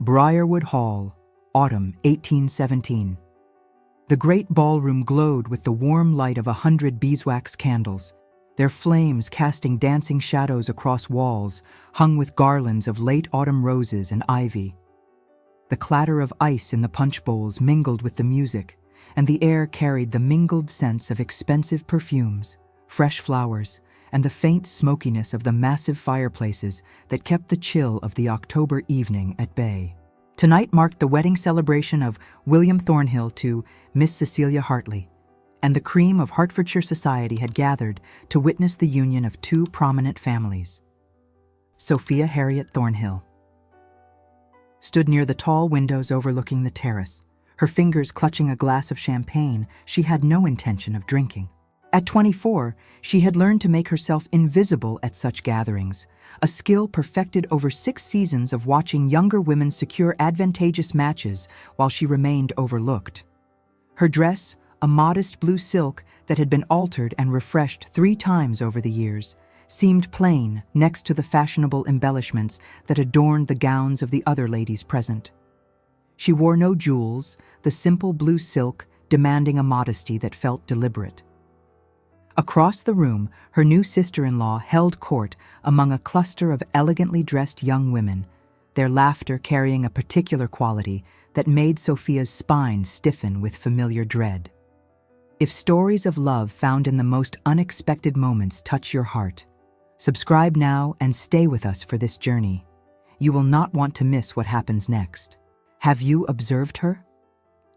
Briarwood Hall, autumn 1817. The great ballroom glowed with the warm light of 100 beeswax candles, their flames casting dancing shadows across walls hung with garlands of late autumn roses and ivy. The clatter of ice in the punch bowls mingled with the music, and the air carried the mingled scents of expensive perfumes, fresh flowers, and the faint smokiness of the massive fireplaces that kept the chill of the October evening at bay. Tonight marked the wedding celebration of William Thornhill to Miss Cecilia Hartley, and the cream of Hertfordshire society had gathered to witness the union of two prominent families. Sophia Harriet Thornhill stood near the tall windows overlooking the terrace, her fingers clutching a glass of champagne she had no intention of drinking. At 24, she had learned to make herself invisible at such gatherings, a skill perfected over 6 seasons of watching younger women secure advantageous matches while she remained overlooked. Her dress, a modest blue silk that had been altered and refreshed 3 times over the years, seemed plain next to the fashionable embellishments that adorned the gowns of the other ladies present. She wore no jewels, the simple blue silk demanding a modesty that felt deliberate. Across the room, her new sister-in-law held court among a cluster of elegantly dressed young women, their laughter carrying a particular quality that made Sophia's spine stiffen with familiar dread. If stories of love found in the most unexpected moments touch your heart, subscribe now and stay with us for this journey. You will not want to miss what happens next. Have you observed her?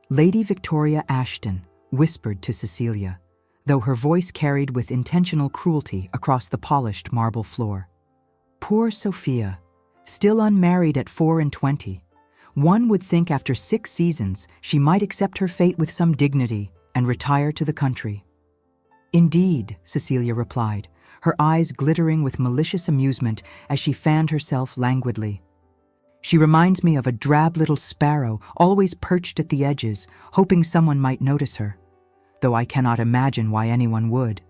Lady Victoria Ashton whispered to Cecilia, though her voice carried with intentional cruelty across the polished marble floor. Poor Sophia, still unmarried at 24. One would think after 6 seasons she might accept her fate with some dignity and retire to the country. Indeed, Cecilia replied, her eyes glittering with malicious amusement as she fanned herself languidly. She reminds me of a drab little sparrow always perched at the edges, hoping someone might notice her, though I cannot imagine why anyone would.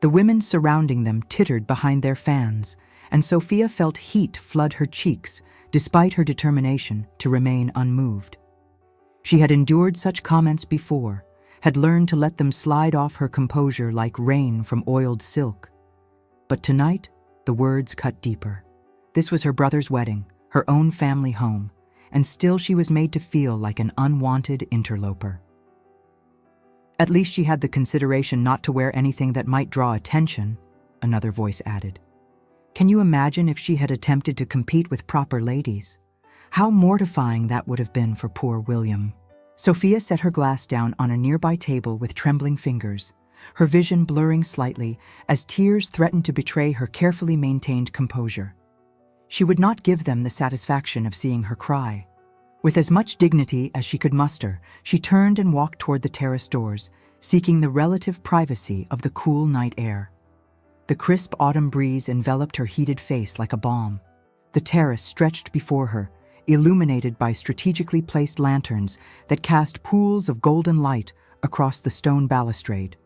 The women surrounding them tittered behind their fans, and Sophia felt heat flood her cheeks despite her determination to remain unmoved. She had endured such comments before, had learned to let them slide off her composure like rain from oiled silk. But tonight, the words cut deeper. This was her brother's wedding, her own family home, and still she was made to feel like an unwanted interloper. At least she had the consideration not to wear anything that might draw attention, another voice added. Can you imagine if she had attempted to compete with proper ladies? How mortifying that would have been for poor William. Sophia set her glass down on a nearby table with trembling fingers, her vision blurring slightly as tears threatened to betray her carefully maintained composure. She would not give them the satisfaction of seeing her cry. With as much dignity as she could muster, she turned and walked toward the terrace doors, seeking the relative privacy of the cool night air. The crisp autumn breeze enveloped her heated face like a balm. The terrace stretched before her, illuminated by strategically placed lanterns that cast pools of golden light across the stone balustrade.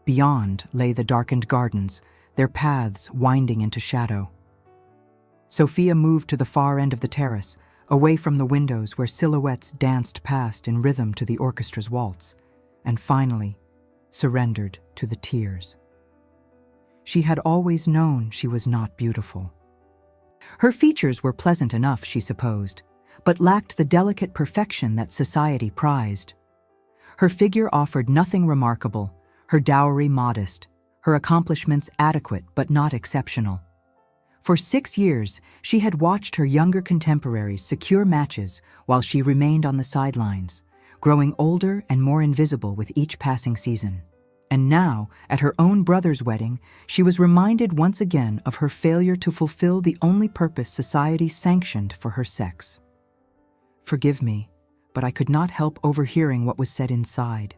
Beyond lay the darkened gardens, their paths winding into shadow. Sophia moved to the far end of the terrace, away from the windows where silhouettes danced past in rhythm to the orchestra's waltz, and finally surrendered to the tears. She had always known she was not beautiful. Her features were pleasant enough, she supposed, but lacked the delicate perfection that society prized. Her figure offered nothing remarkable, her dowry modest, her accomplishments adequate but not exceptional. For 6 years, she had watched her younger contemporaries secure matches while she remained on the sidelines, growing older and more invisible with each passing season. And now, at her own brother's wedding, she was reminded once again of her failure to fulfill the only purpose society sanctioned for her sex. Forgive me, but I could not help overhearing what was said inside.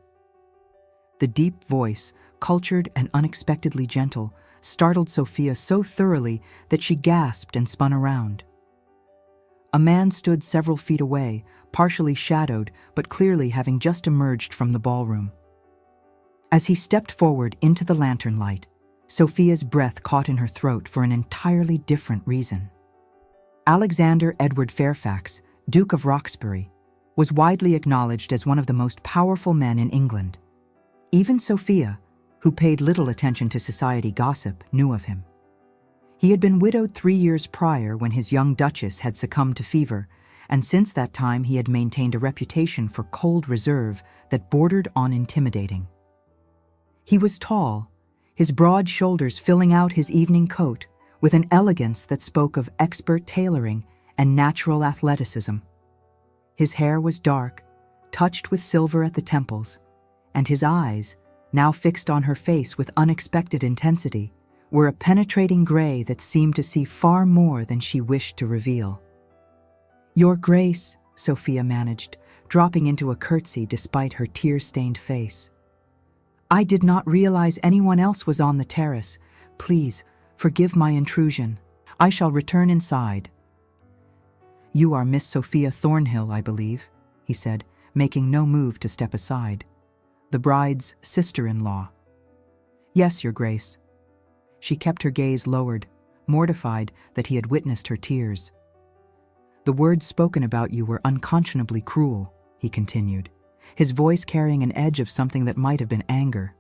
The deep voice, cultured and unexpectedly gentle, startled Sophia so thoroughly that she gasped and spun around. A man stood several feet away, partially shadowed, but clearly having just emerged from the ballroom. As he stepped forward into the lantern light, Sophia's breath caught in her throat for an entirely different reason. Alexander Edward Fairfax, Duke of Roxbury, was widely acknowledged as one of the most powerful men in England. Even Sophia, who paid little attention to society gossip, knew of him. He had been widowed 3 years prior when his young duchess had succumbed to fever, and since that time he had maintained a reputation for cold reserve that bordered on intimidating. He was tall, his broad shoulders filling out his evening coat with an elegance that spoke of expert tailoring and natural athleticism. His hair was dark, touched with silver at the temples, and his eyes, now fixed on her face with unexpected intensity, were a penetrating gray that seemed to see far more than she wished to reveal. "Your Grace," Sophia managed, dropping into a curtsy despite her tear-stained face. "I did not realize anyone else was on the terrace. Please, forgive my intrusion. I shall return inside." "You are Miss Sophia Thornhill, I believe," he said, making no move to step aside. "The bride's sister-in-law." "Yes, Your Grace." She kept her gaze lowered, mortified that he had witnessed her tears. "The words spoken about you were unconscionably cruel," he continued, his voice carrying an edge of something that might have been anger.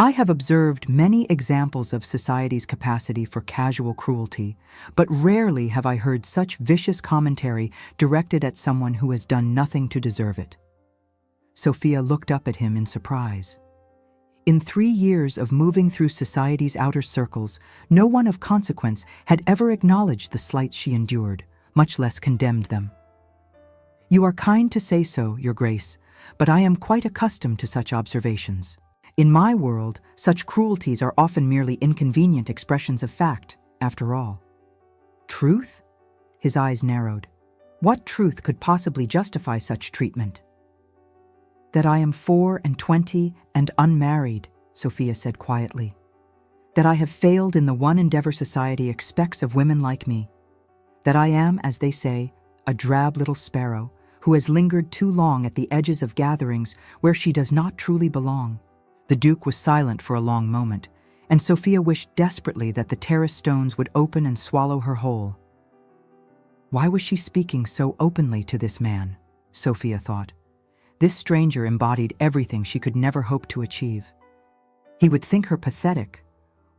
"I have observed many examples of society's capacity for casual cruelty, but rarely have I heard such vicious commentary directed at someone who has done nothing to deserve it." Sophia looked up at him in surprise. In 3 years of moving through society's outer circles, no one of consequence had ever acknowledged the slights she endured, much less condemned them. "You are kind to say so, Your Grace, but I am quite accustomed to such observations. In my world, such cruelties are often merely inconvenient expressions of fact, after all." "Truth?" His eyes narrowed. "What truth could possibly justify such treatment?" "That I am 24 and unmarried," Sophia said quietly. "That I have failed in the one endeavor society expects of women like me. That I am, as they say, a drab little sparrow who has lingered too long at the edges of gatherings where she does not truly belong." The Duke was silent for a long moment, and Sophia wished desperately that the terrace stones would open and swallow her whole. Why was she speaking so openly to this man? Sophia thought. This stranger embodied everything she could never hope to achieve. He would think her pathetic,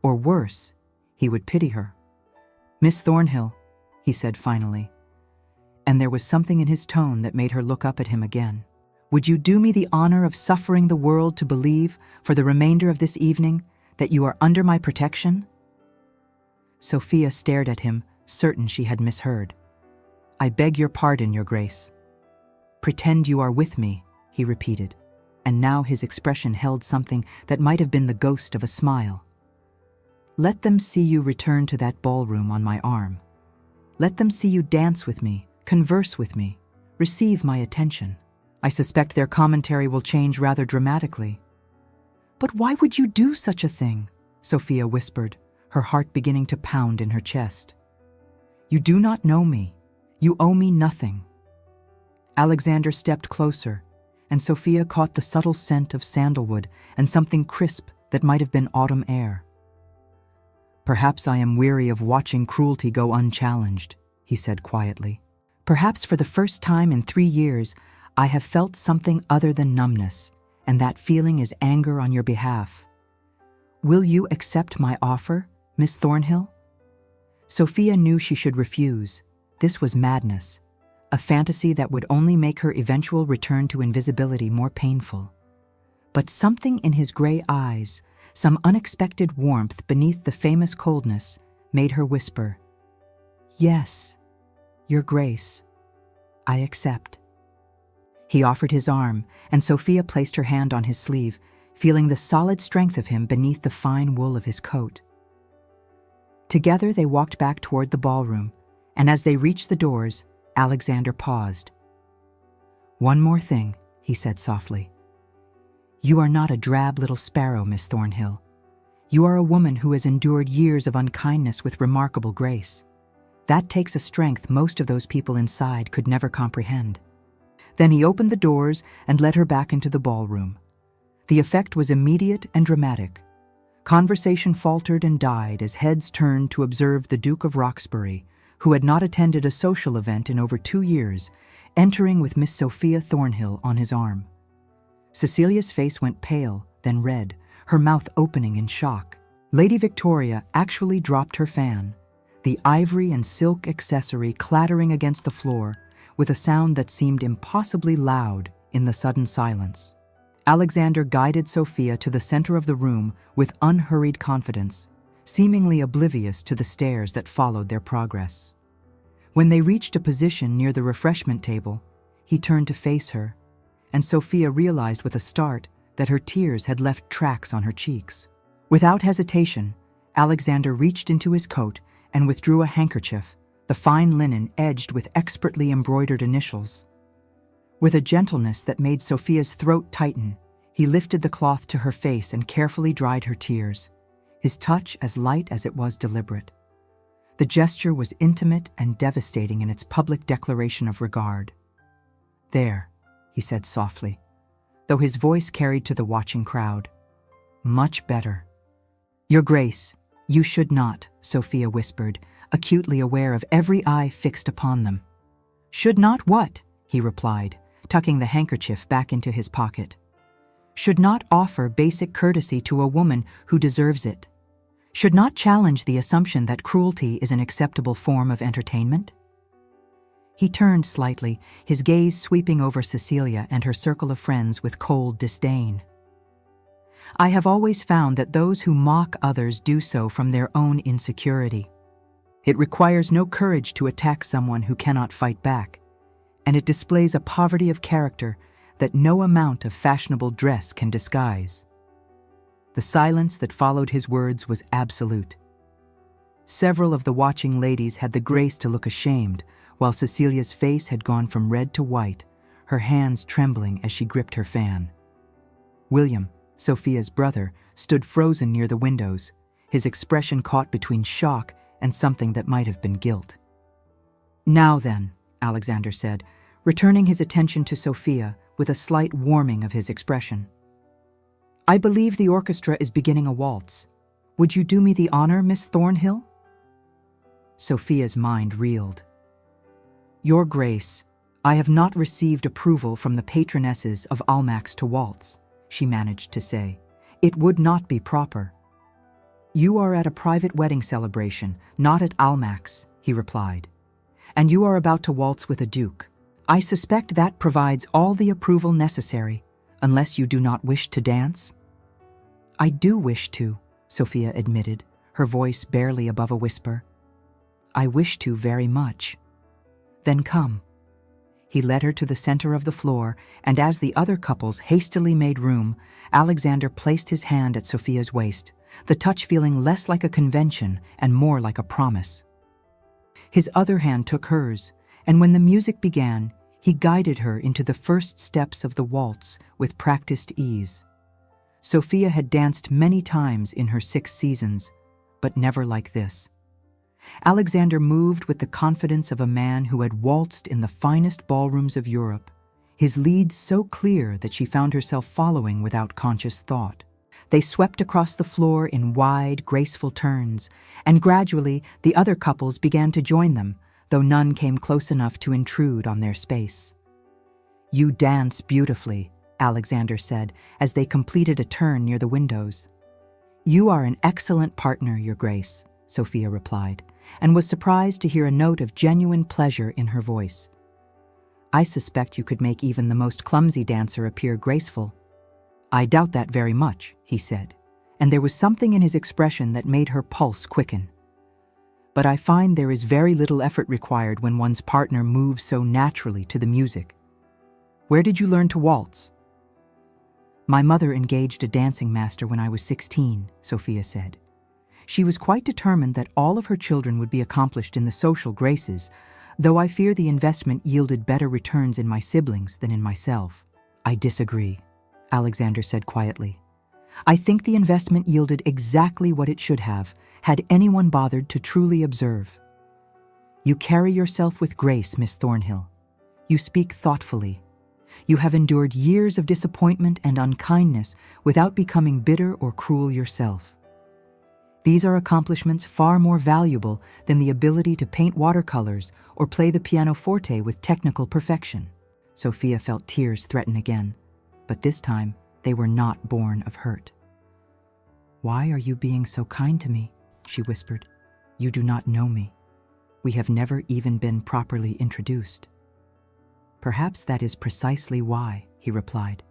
or worse, he would pity her. "Miss Thornhill," he said finally, and there was something in his tone that made her look up at him again. "Would you do me the honor of suffering the world to believe, for the remainder of this evening, that you are under my protection?" Sophia stared at him, certain she had misheard. "I beg your pardon, Your Grace." "Pretend you are with me," he repeated, and now his expression held something that might have been the ghost of a smile. "Let them see you return to that ballroom on my arm. Let them see you dance with me, converse with me, receive my attention. I suspect their commentary will change rather dramatically." "But why would you do such a thing?" Sophia whispered, her heart beginning to pound in her chest. "You do not know me. You owe me nothing." Alexander stepped closer, and Sophia caught the subtle scent of sandalwood and something crisp that might have been autumn air. "Perhaps I am weary of watching cruelty go unchallenged," he said quietly. "Perhaps for the first time in 3 years, I have felt something other than numbness, and that feeling is anger on your behalf. Will you accept my offer, Miss Thornhill?" Sophia knew she should refuse. This was madness, a fantasy that would only make her eventual return to invisibility more painful. But something in his gray eyes, some unexpected warmth beneath the famous coldness, made her whisper, "Yes, Your Grace, I accept." He offered his arm, and Sophia placed her hand on his sleeve, feeling the solid strength of him beneath the fine wool of his coat. Together they walked back toward the ballroom, and as they reached the doors, Alexander paused. "One more thing," he said softly. "You are not a drab little sparrow, Miss Thornhill. You are a woman who has endured years of unkindness with remarkable grace. That takes a strength most of those people inside could never comprehend." Then he opened the doors and led her back into the ballroom. The effect was immediate and dramatic. Conversation faltered and died as heads turned to observe the Duke of Roxbury, who had not attended a social event in over 2 years, entering with Miss Sophia Thornhill on his arm. Cecilia's face went pale, then red, her mouth opening in shock. Lady Victoria actually dropped her fan, the ivory and silk accessory clattering against the floor with a sound that seemed impossibly loud in the sudden silence. Alexander guided Sophia to the center of the room with unhurried confidence, seemingly oblivious to the stares that followed their progress. When they reached a position near the refreshment table, he turned to face her, and Sophia realized with a start that her tears had left tracks on her cheeks. Without hesitation, Alexander reached into his coat and withdrew a handkerchief, the fine linen edged with expertly embroidered initials. With a gentleness that made Sophia's throat tighten, he lifted the cloth to her face and carefully dried her tears, his touch as light as it was deliberate. The gesture was intimate and devastating in its public declaration of regard. "There," he said softly, though his voice carried to the watching crowd. "Much better." "Your Grace, you should not," Sophia whispered, acutely aware of every eye fixed upon them. "Should not what?" he replied, tucking the handkerchief back into his pocket. "Should not offer basic courtesy to a woman who deserves it. Should not challenge the assumption that cruelty is an acceptable form of entertainment." He turned slightly, his gaze sweeping over Cecilia and her circle of friends with cold disdain. "I have always found that those who mock others do so from their own insecurity. It requires no courage to attack someone who cannot fight back, and it displays a poverty of character that no amount of fashionable dress can disguise." The silence that followed his words was absolute. Several of the watching ladies had the grace to look ashamed, while Cecilia's face had gone from red to white, her hands trembling as she gripped her fan. William, Sophia's brother, stood frozen near the windows, his expression caught between shock and something that might have been guilt. "Now then," Alexander said, returning his attention to Sophia with a slight warming of his expression. "I believe the orchestra is beginning a waltz. Would you do me the honor, Miss Thornhill?" Sophia's mind reeled. "Your Grace, I have not received approval from the patronesses of Almack's to waltz," she managed to say. "It would not be proper." "You are at a private wedding celebration, not at Almack's," he replied. "And you are about to waltz with a duke. I suspect that provides all the approval necessary, unless you do not wish to dance." "I do wish to," Sophia admitted, her voice barely above a whisper. "I wish to very much." "Then come." He led her to the center of the floor, and as the other couples hastily made room, Alexander placed his hand at Sophia's waist, the touch feeling less like a convention and more like a promise. His other hand took hers, and when the music began, he guided her into the first steps of the waltz with practiced ease. Sophia had danced many times in her 6 seasons, but never like this. Alexander moved with the confidence of a man who had waltzed in the finest ballrooms of Europe, his lead so clear that she found herself following without conscious thought. They swept across the floor in wide, graceful turns, and gradually the other couples began to join them, though none came close enough to intrude on their space. "You dance beautifully," Alexander said as they completed a turn near the windows. "You are an excellent partner, Your Grace," Sophia replied, and was surprised to hear a note of genuine pleasure in her voice. "I suspect you could make even the most clumsy dancer appear graceful." "I doubt that very much," he said, and there was something in his expression that made her pulse quicken. "But I find there is very little effort required when one's partner moves so naturally to the music. Where did you learn to waltz?" "My mother engaged a dancing master when I was 16, Sophia said. She was quite determined that all of her children would be accomplished in the social graces, though I fear the investment yielded better returns in my siblings than in myself." "I disagree," Alexander said quietly. "I think the investment yielded exactly what it should have, had anyone bothered to truly observe. You carry yourself with grace, Miss Thornhill. You speak thoughtfully. You have endured years of disappointment and unkindness without becoming bitter or cruel yourself. These are accomplishments far more valuable than the ability to paint watercolors or play the pianoforte with technical perfection. Sophia felt tears threaten again, but this time they were not born of hurt. "Why are you being so kind to me?" she whispered. "You do not know me. We have never even been properly introduced." "Perhaps that is precisely why," he replied.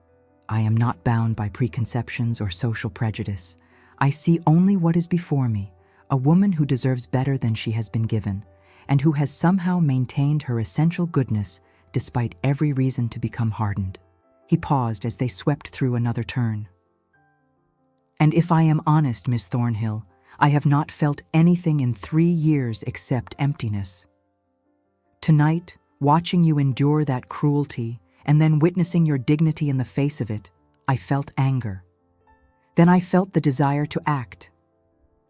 "I am not bound by preconceptions or social prejudice. I see only what is before me, a woman who deserves better than she has been given, and who has somehow maintained her essential goodness despite every reason to become hardened." He paused as they swept through another turn. "And if I am honest, Miss Thornhill, I have not felt anything in 3 years except emptiness. Tonight, watching you endure that cruelty, and then witnessing your dignity in the face of it, I felt anger. Then I felt the desire to act.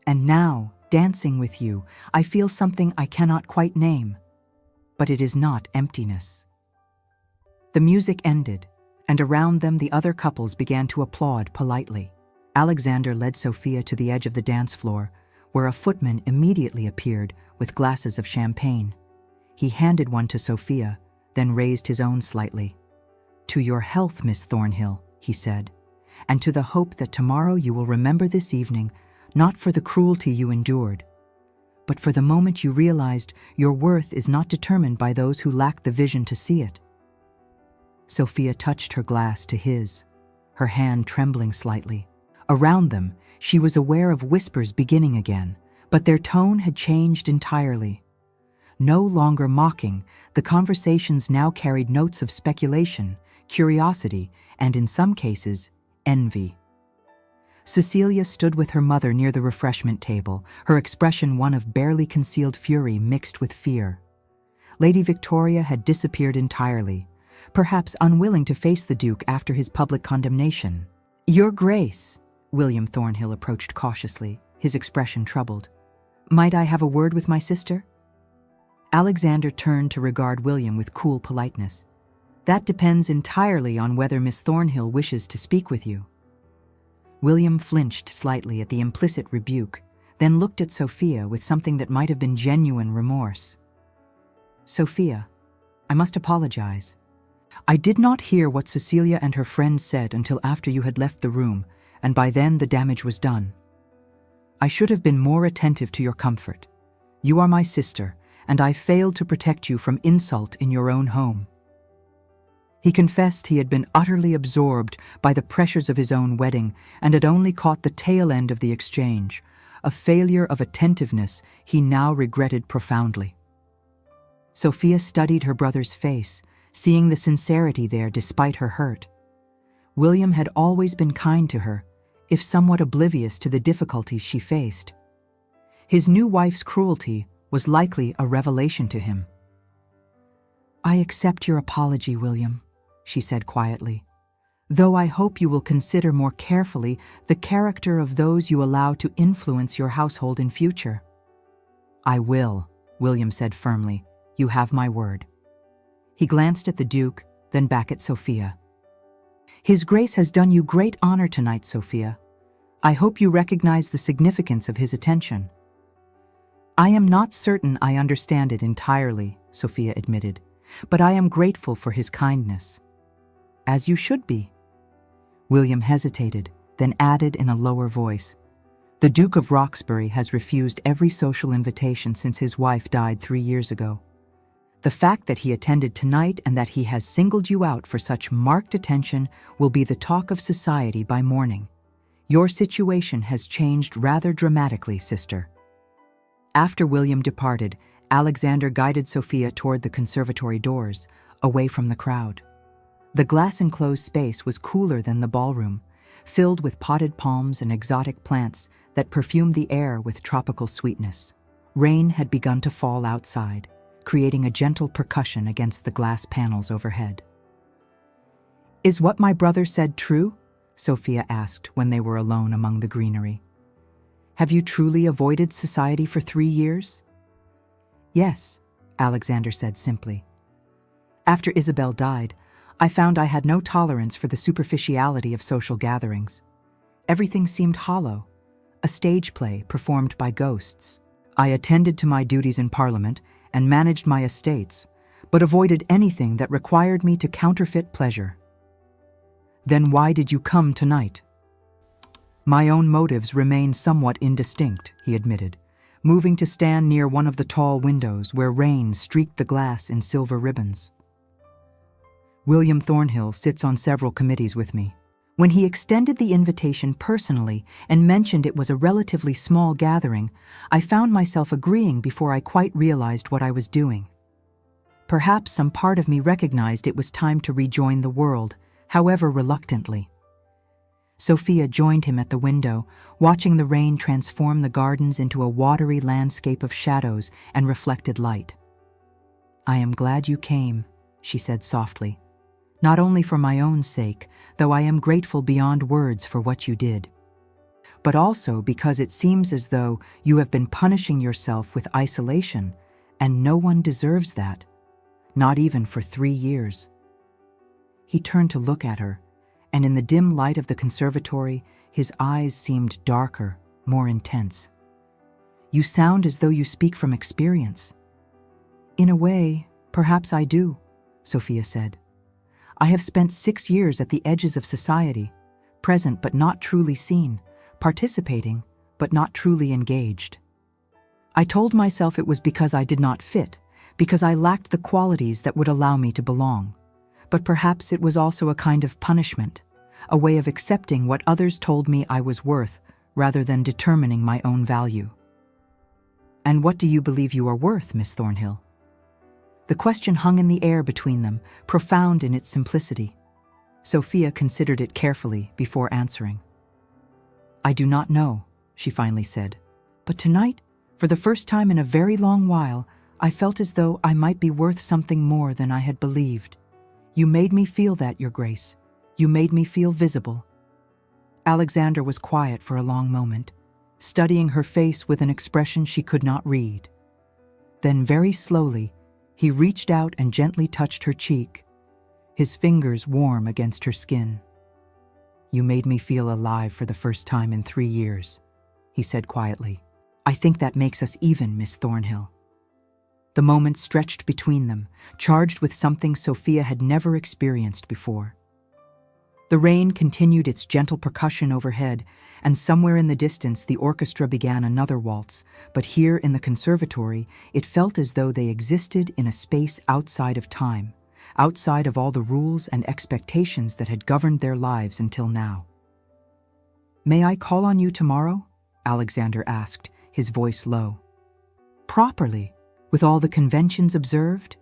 And now, dancing with you, I feel something I cannot quite name. But it is not emptiness." The music ended, and around them the other couples began to applaud politely. Alexander led Sophia to the edge of the dance floor, where a footman immediately appeared with glasses of champagne. He handed one to Sophia, then raised his own slightly. "To your health, Miss Thornhill," he said, "and to the hope that tomorrow you will remember this evening not for the cruelty you endured, but for the moment you realized your worth is not determined by those who lack the vision to see it." Sophia touched her glass to his, her hand trembling slightly. Around them, she was aware of whispers beginning again, but their tone had changed entirely. No longer mocking, the conversations now carried notes of speculation, curiosity, and in some cases, envy. Cecilia stood with her mother near the refreshment table, her expression one of barely concealed fury mixed with fear. Lady Victoria had disappeared entirely, perhaps unwilling to face the Duke after his public condemnation. "Your Grace," William Thornhill approached cautiously, his expression troubled. "Might I have a word with my sister?" Alexander turned to regard William with cool politeness. "That depends entirely on whether Miss Thornhill wishes to speak with you." William flinched slightly at the implicit rebuke, then looked at Sophia with something that might have been genuine remorse. "Sophia, I must apologize. I did not hear what Cecilia and her friend said until after you had left the room, and by then the damage was done. I should have been more attentive to your comfort. You are my sister, and I failed to protect you from insult in your own home." He confessed he had been utterly absorbed by the pressures of his own wedding and had only caught the tail end of the exchange, a failure of attentiveness he now regretted profoundly. Sophia studied her brother's face, seeing the sincerity there despite her hurt. William had always been kind to her, if somewhat oblivious to the difficulties she faced. His new wife's cruelty was likely a revelation to him. "I accept your apology, William," she said quietly, "though I hope you will consider more carefully the character of those you allow to influence your household in future." "I will," William said firmly. "You have my word." He glanced at the Duke, then back at Sophia. "His Grace has done you great honor tonight, Sophia. I hope you recognize the significance of his attention." "I am not certain I understand it entirely," Sophia admitted, "but I am grateful for his kindness." "As you should be." William hesitated, then added in a lower voice, "The Duke of Roxbury has refused every social invitation since his wife died 3 years ago. The fact that he attended tonight and that he has singled you out for such marked attention will be the talk of society by morning. Your situation has changed rather dramatically, sister." After William departed, Alexander guided Sophia toward the conservatory doors, away from the crowd. The glass-enclosed space was cooler than the ballroom, filled with potted palms and exotic plants that perfumed the air with tropical sweetness. Rain had begun to fall outside, creating a gentle percussion against the glass panels overhead. "Is what my brother said true?" Sophia asked when they were alone among the greenery. "Have you truly avoided society for 3 years?" "Yes," Alexander said simply. "After Isabel died, I found I had no tolerance for the superficiality of social gatherings. Everything seemed hollow, a stage play performed by ghosts. I attended to my duties in Parliament and managed my estates, but avoided anything that required me to counterfeit pleasure. Then why did you come tonight? My own motives remain somewhat indistinct, he admitted, moving to stand near one of the tall windows where rain streaked the glass in silver ribbons. William Thornhill sits on several committees with me. When he extended the invitation personally and mentioned it was a relatively small gathering, I found myself agreeing before I quite realized what I was doing. Perhaps some part of me recognized it was time to rejoin the world, however reluctantly. Sophia joined him at the window, watching the rain transform the gardens into a watery landscape of shadows and reflected light. "I am glad you came," she said softly. "Not only for my own sake, though I am grateful beyond words for what you did, but also because it seems as though you have been punishing yourself with isolation, and no one deserves that, not even for 3 years." He turned to look at her, and in the dim light of the conservatory, his eyes seemed darker, more intense. "You sound as though you speak from experience." "In a way, perhaps I do," Sophia said. "I have spent 6 years at the edges of society, present but not truly seen, participating but not truly engaged. I told myself it was because I did not fit, because I lacked the qualities that would allow me to belong. But perhaps it was also a kind of punishment, a way of accepting what others told me I was worth rather than determining my own value." "And what do you believe you are worth, Miss Thornhill?" The question hung in the air between them, profound in its simplicity. Sophia considered it carefully before answering. "I do not know," she finally said. "But tonight, for the first time in a very long while, I felt as though I might be worth something more than I had believed. You made me feel that, Your Grace. You made me feel visible." Alexander was quiet for a long moment, studying her face with an expression she could not read. Then very slowly, he reached out and gently touched her cheek, his fingers warm against her skin. "You made me feel alive for the first time in 3 years," he said quietly. "I think that makes us even, Miss Thornhill." The moment stretched between them, charged with something Sophia had never experienced before. The rain continued its gentle percussion overhead, and somewhere in the distance the orchestra began another waltz, but here in the conservatory it felt as though they existed in a space outside of time, outside of all the rules and expectations that had governed their lives until now. "May I call on you tomorrow?" Alexander asked, his voice low. "Properly, with all the conventions observed?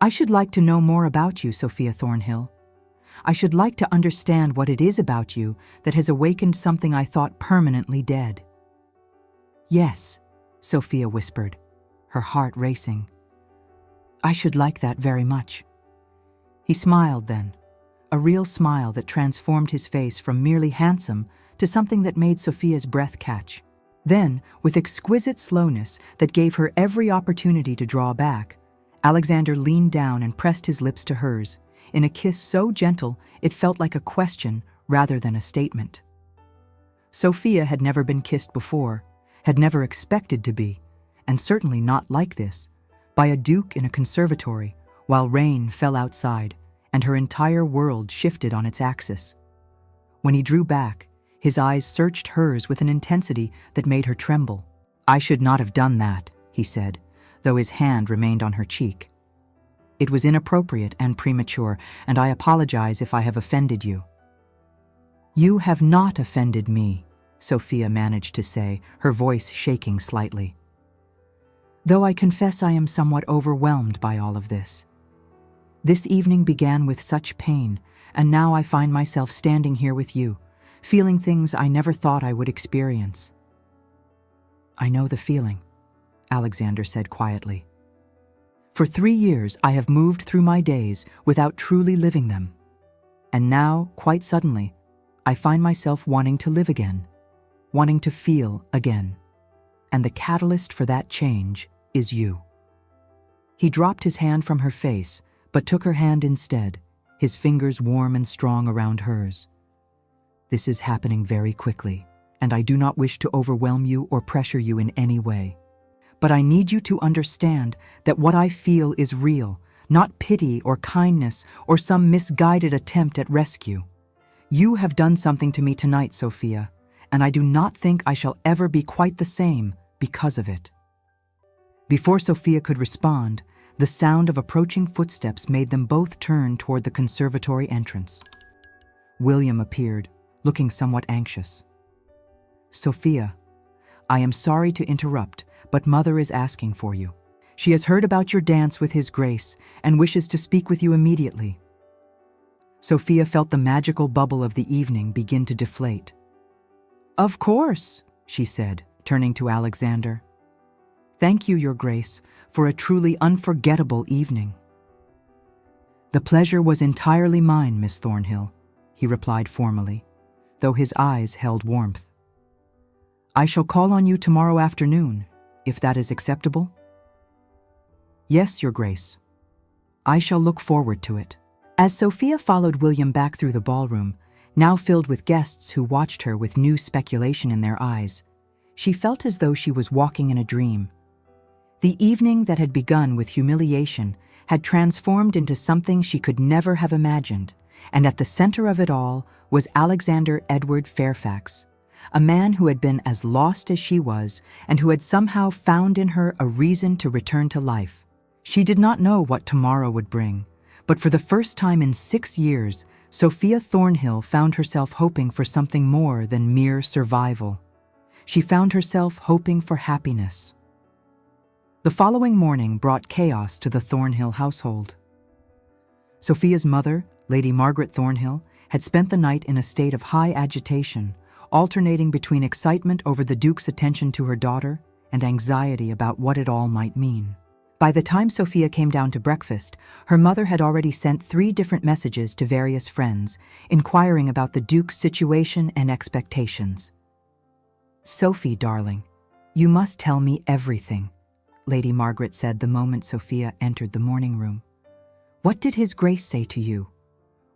I should like to know more about you, Sophia Thornhill. I should like to understand what it is about you that has awakened something I thought permanently dead." "Yes," Sophia whispered, her heart racing. "I should like that very much." He smiled then, a real smile that transformed his face from merely handsome to something that made Sophia's breath catch. Then, with exquisite slowness that gave her every opportunity to draw back, Alexander leaned down and pressed his lips to hers, in a kiss so gentle it felt like a question rather than a statement. Sophia had never been kissed before, had never expected to be, and certainly not like this, by a duke in a conservatory, while rain fell outside and her entire world shifted on its axis. When he drew back, his eyes searched hers with an intensity that made her tremble. "I should not have done that," he said, though his hand remained on her cheek. "It was inappropriate and premature, and I apologize if I have offended you." "You have not offended me," Sophia managed to say, her voice shaking slightly. "Though I confess I am somewhat overwhelmed by all of this. This evening began with such pain, and now I find myself standing here with you, feeling things I never thought I would experience." "I know the feeling," Alexander said quietly. "For 3 years I have moved through my days without truly living them. And now, quite suddenly, I find myself wanting to live again, wanting to feel again. And the catalyst for that change is you." He dropped his hand from her face, but took her hand instead, his fingers warm and strong around hers. "This is happening very quickly, and I do not wish to overwhelm you or pressure you in any way. But I need you to understand that what I feel is real, not pity or kindness or some misguided attempt at rescue. You have done something to me tonight, Sophia, and I do not think I shall ever be quite the same because of it." Before Sophia could respond, the sound of approaching footsteps made them both turn toward the conservatory entrance. William appeared, looking somewhat anxious. "Sophia, I am sorry to interrupt, but Mother is asking for you. She has heard about your dance with His Grace and wishes to speak with you immediately." Sophia felt the magical bubble of the evening begin to deflate. "Of course," she said, turning to Alexander. "Thank you, Your Grace, for a truly unforgettable evening." "The pleasure was entirely mine, Miss Thornhill," he replied formally, though his eyes held warmth. "I shall call on you tomorrow afternoon, if that is acceptable." "Yes, Your Grace. I shall look forward to it." As Sophia followed William back through the ballroom, now filled with guests who watched her with new speculation in their eyes, she felt as though she was walking in a dream. The evening that had begun with humiliation had transformed into something she could never have imagined, and at the center of it all was Alexander Edward Fairfax, a man who had been as lost as she was and who had somehow found in her a reason to return to life. She did not know what tomorrow would bring, but for the first time in 6 years, Sophia Thornhill found herself hoping for something more than mere survival. She found herself hoping for happiness. The following morning brought chaos to the Thornhill household. Sophia's mother, Lady Margaret Thornhill, had spent the night in a state of high agitation, alternating between excitement over the Duke's attention to her daughter and anxiety about what it all might mean. By the time Sophia came down to breakfast, her mother had already sent 3 different messages to various friends, inquiring about the Duke's situation and expectations. "Sophie, darling, you must tell me everything," Lady Margaret said the moment Sophia entered the morning room. "What did His Grace say to you?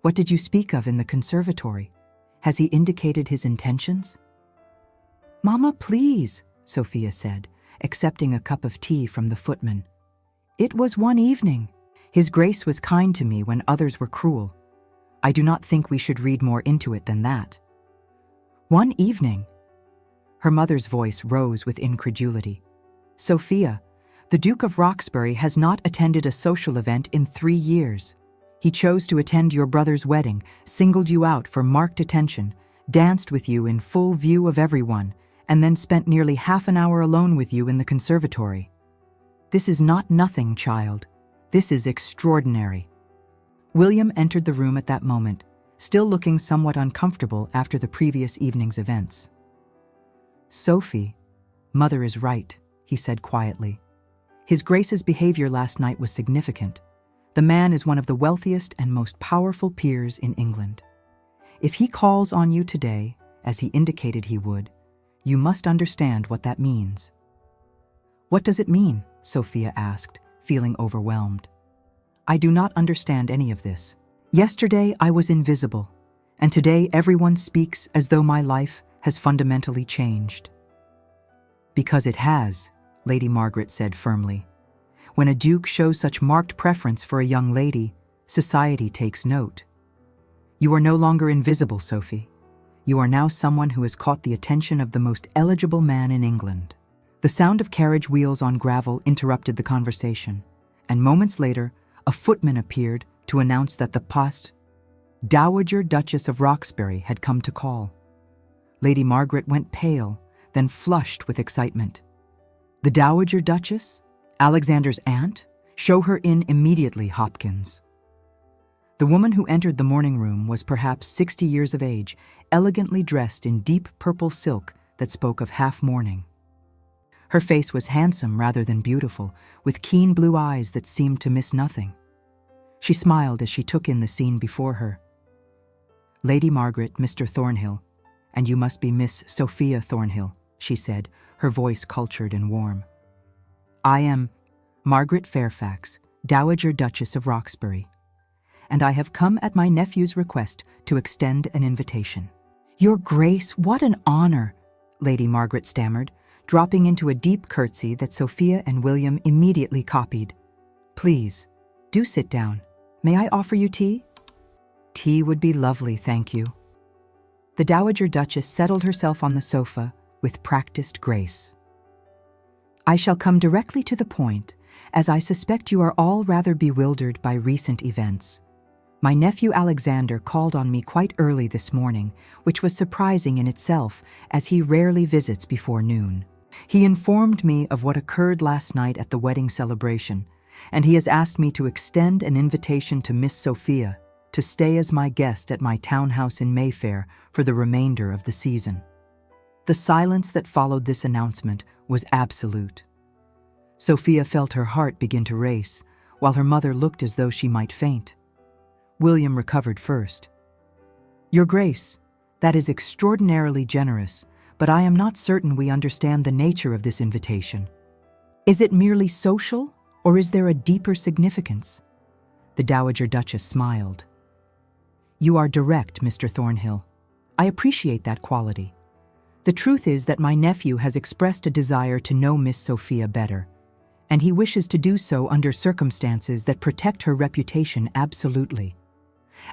What did you speak of in the conservatory? Has he indicated his intentions?" "Mama, please," Sophia said, accepting a cup of tea from the footman. "It was one evening. His Grace was kind to me when others were cruel. I do not think we should read more into it than that." "One evening?" Her mother's voice rose with incredulity. "Sophia, the Duke of Roxbury has not attended a social event in 3 years. He chose to attend your brother's wedding, singled you out for marked attention, danced with you in full view of everyone, and then spent nearly half an hour alone with you in the conservatory. This is not nothing, child. This is extraordinary." William entered the room at that moment, still looking somewhat uncomfortable after the previous evening's events. "Sophie, Mother is right," he said quietly. "His Grace's behavior last night was significant. The man is one of the wealthiest and most powerful peers in England. If he calls on you today, as he indicated he would, you must understand what that means." "What does it mean?" Sophia asked, feeling overwhelmed. "I do not understand any of this. Yesterday I was invisible, and today everyone speaks as though my life has fundamentally changed." "Because it has," Lady Margaret said firmly. "When a duke shows such marked preference for a young lady, society takes note. You are no longer invisible, Sophie. You are now someone who has caught the attention of the most eligible man in England." The sound of carriage wheels on gravel interrupted the conversation, and moments later, a footman appeared to announce that the Dowager Duchess of Roxbury had come to call. Lady Margaret went pale, then flushed with excitement. "The Dowager Duchess? Alexander's aunt? Show her in immediately, Hopkins." The woman who entered the morning room was perhaps 60 years of age, elegantly dressed in deep purple silk that spoke of half-mourning. Her face was handsome rather than beautiful, with keen blue eyes that seemed to miss nothing. She smiled as she took in the scene before her. "Lady Margaret, Mr. Thornhill, and you must be Miss Sophia Thornhill," she said, her voice cultured and warm. "I am Margaret Fairfax, Dowager Duchess of Roxbury, and I have come at my nephew's request to extend an invitation." "Your Grace, what an honor!" Lady Margaret stammered, dropping into a deep curtsy that Sophia and William immediately copied. "Please, do sit down. May I offer you tea?" "Tea would be lovely, thank you." The Dowager Duchess settled herself on the sofa with practiced grace. "I shall come directly to the point, as I suspect you are all rather bewildered by recent events. My nephew Alexander called on me quite early this morning, which was surprising in itself, as he rarely visits before noon. He informed me of what occurred last night at the wedding celebration, and he has asked me to extend an invitation to Miss Sophia to stay as my guest at my townhouse in Mayfair for the remainder of the season." The silence that followed this announcement was absolute. Sophia felt her heart begin to race, while her mother looked as though she might faint. William recovered first. "Your Grace, that is extraordinarily generous, but I am not certain we understand the nature of this invitation. Is it merely social, or is there a deeper significance?" The Dowager Duchess smiled. "You are direct, Mr. Thornhill. I appreciate that quality. The truth is that my nephew has expressed a desire to know Miss Sophia better, and he wishes to do so under circumstances that protect her reputation absolutely.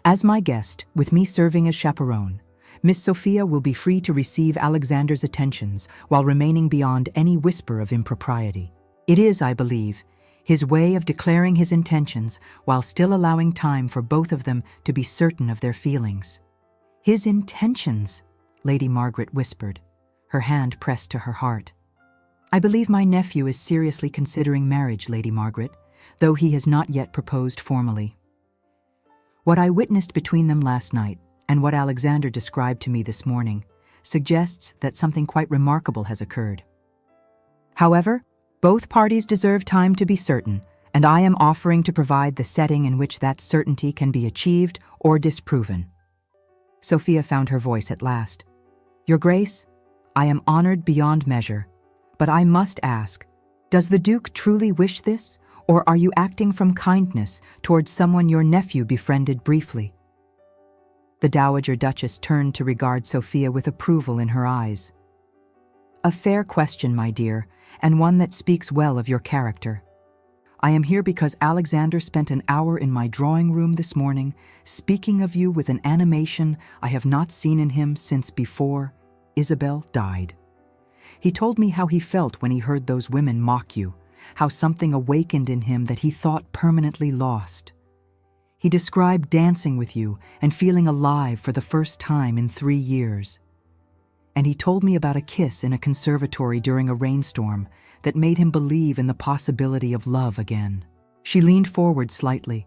As my guest, with me serving as chaperone, Miss Sophia will be free to receive Alexander's attentions while remaining beyond any whisper of impropriety. It is, I believe, his way of declaring his intentions while still allowing time for both of them to be certain of their feelings." "His intentions," Lady Margaret whispered, her hand pressed to her heart. "I believe my nephew is seriously considering marriage, Lady Margaret, though he has not yet proposed formally. What I witnessed between them last night, and what Alexander described to me this morning, suggests that something quite remarkable has occurred. However, both parties deserve time to be certain, and I am offering to provide the setting in which that certainty can be achieved or disproven." Sophia found her voice at last. "Your Grace, I am honored beyond measure, but I must ask, does the Duke truly wish this, or are you acting from kindness towards someone your nephew befriended briefly?" The Dowager Duchess turned to regard Sophia with approval in her eyes. "A fair question, my dear, and one that speaks well of your character. I am here because Alexander spent an hour in my drawing room this morning, speaking of you with an animation I have not seen in him since before Isabel died. He told me how he felt when he heard those women mock you, how something awakened in him that he thought permanently lost. He described dancing with you and feeling alive for the first time in 3 years. And he told me about a kiss in a conservatory during a rainstorm that made him believe in the possibility of love again." She leaned forward slightly.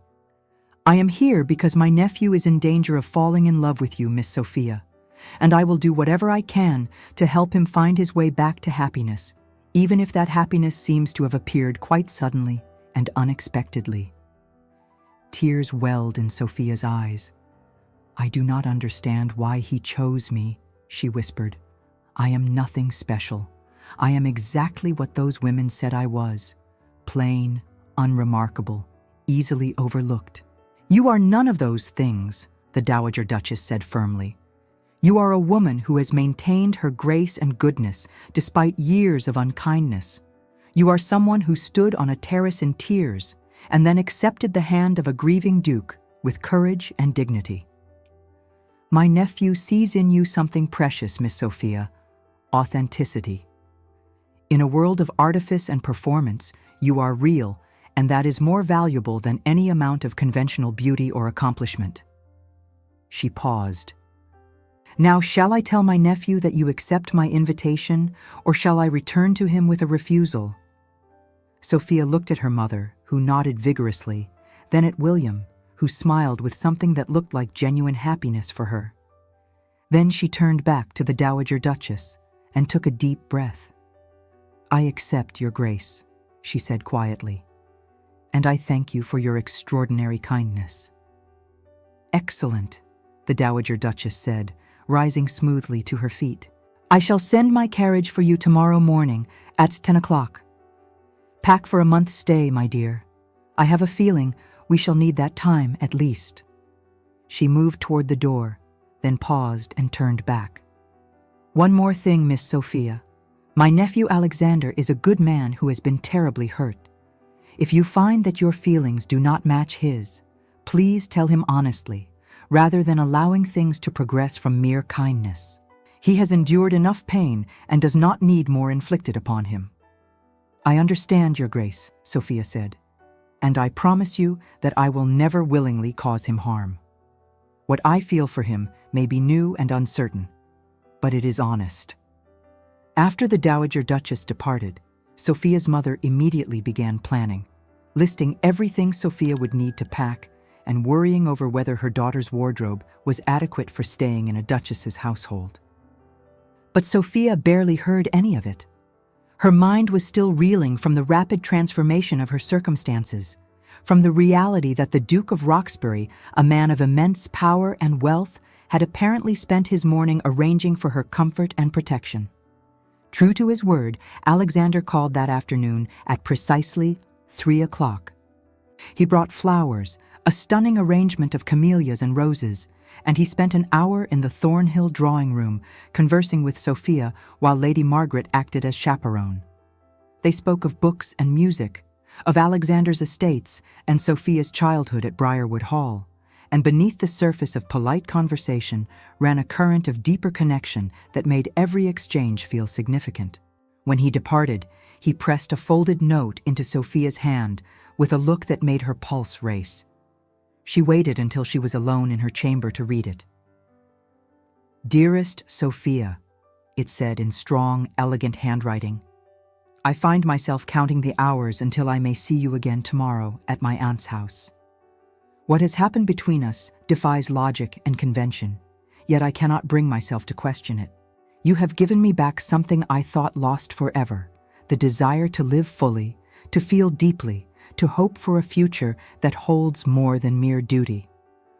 "I am here because my nephew is in danger of falling in love with you, Miss Sophia, and I will do whatever I can to help him find his way back to happiness, even if that happiness seems to have appeared quite suddenly and unexpectedly." Tears welled in Sophia's eyes. "I do not understand why he chose me," she whispered. "I am nothing special. I am exactly what those women said I was. Plain, unremarkable, easily overlooked." "You are none of those things," the Dowager Duchess said firmly. "You are a woman who has maintained her grace and goodness despite years of unkindness. You are someone who stood on a terrace in tears and then accepted the hand of a grieving duke with courage and dignity. My nephew sees in you something precious, Miss Sophia: authenticity. In a world of artifice and performance, you are real, and that is more valuable than any amount of conventional beauty or accomplishment." She paused. "Now, shall I tell my nephew that you accept my invitation, or shall I return to him with a refusal?" Sophia looked at her mother, who nodded vigorously, then at William, who smiled with something that looked like genuine happiness for her. Then she turned back to the Dowager Duchess and took a deep breath. "I accept, Your Grace," she said quietly, "and I thank you for your extraordinary kindness." "Excellent," the Dowager Duchess said, rising smoothly to her feet. "I shall send my carriage for you tomorrow morning at 10 o'clock. Pack for a month's stay, my dear. I have a feeling we shall need that time at least." She moved toward the door, then paused and turned back. One more thing, Miss Sophia. My nephew Alexander is a good man who has been terribly hurt. If you find that your feelings do not match his, please tell him honestly, rather than allowing things to progress from mere kindness. He has endured enough pain and does not need more inflicted upon him. I understand, Your Grace, Sophia said, and I promise you that I will never willingly cause him harm. What I feel for him may be new and uncertain, but it is honest. After the Dowager Duchess departed, Sophia's mother immediately began planning, listing everything Sophia would need to pack and worrying over whether her daughter's wardrobe was adequate for staying in a duchess's household. But Sophia barely heard any of it. Her mind was still reeling from the rapid transformation of her circumstances, from the reality that the Duke of Roxbury, a man of immense power and wealth, had apparently spent his morning arranging for her comfort and protection. True to his word, Alexander called that afternoon at precisely 3 o'clock. He brought flowers, a stunning arrangement of camellias and roses, and he spent an hour in the Thornhill drawing room, conversing with Sophia while Lady Margaret acted as chaperone. They spoke of books and music, of Alexander's estates and Sophia's childhood at Briarwood Hall, and beneath the surface of polite conversation ran a current of deeper connection that made every exchange feel significant. When he departed, he pressed a folded note into Sophia's hand with a look that made her pulse race. She waited until she was alone in her chamber to read it. "Dearest Sophia," it said in strong, elegant handwriting, "I find myself counting the hours until I may see you again tomorrow at my aunt's house. What has happened between us defies logic and convention, yet I cannot bring myself to question it. You have given me back something I thought lost forever, the desire to live fully, to feel deeply, to hope for a future that holds more than mere duty.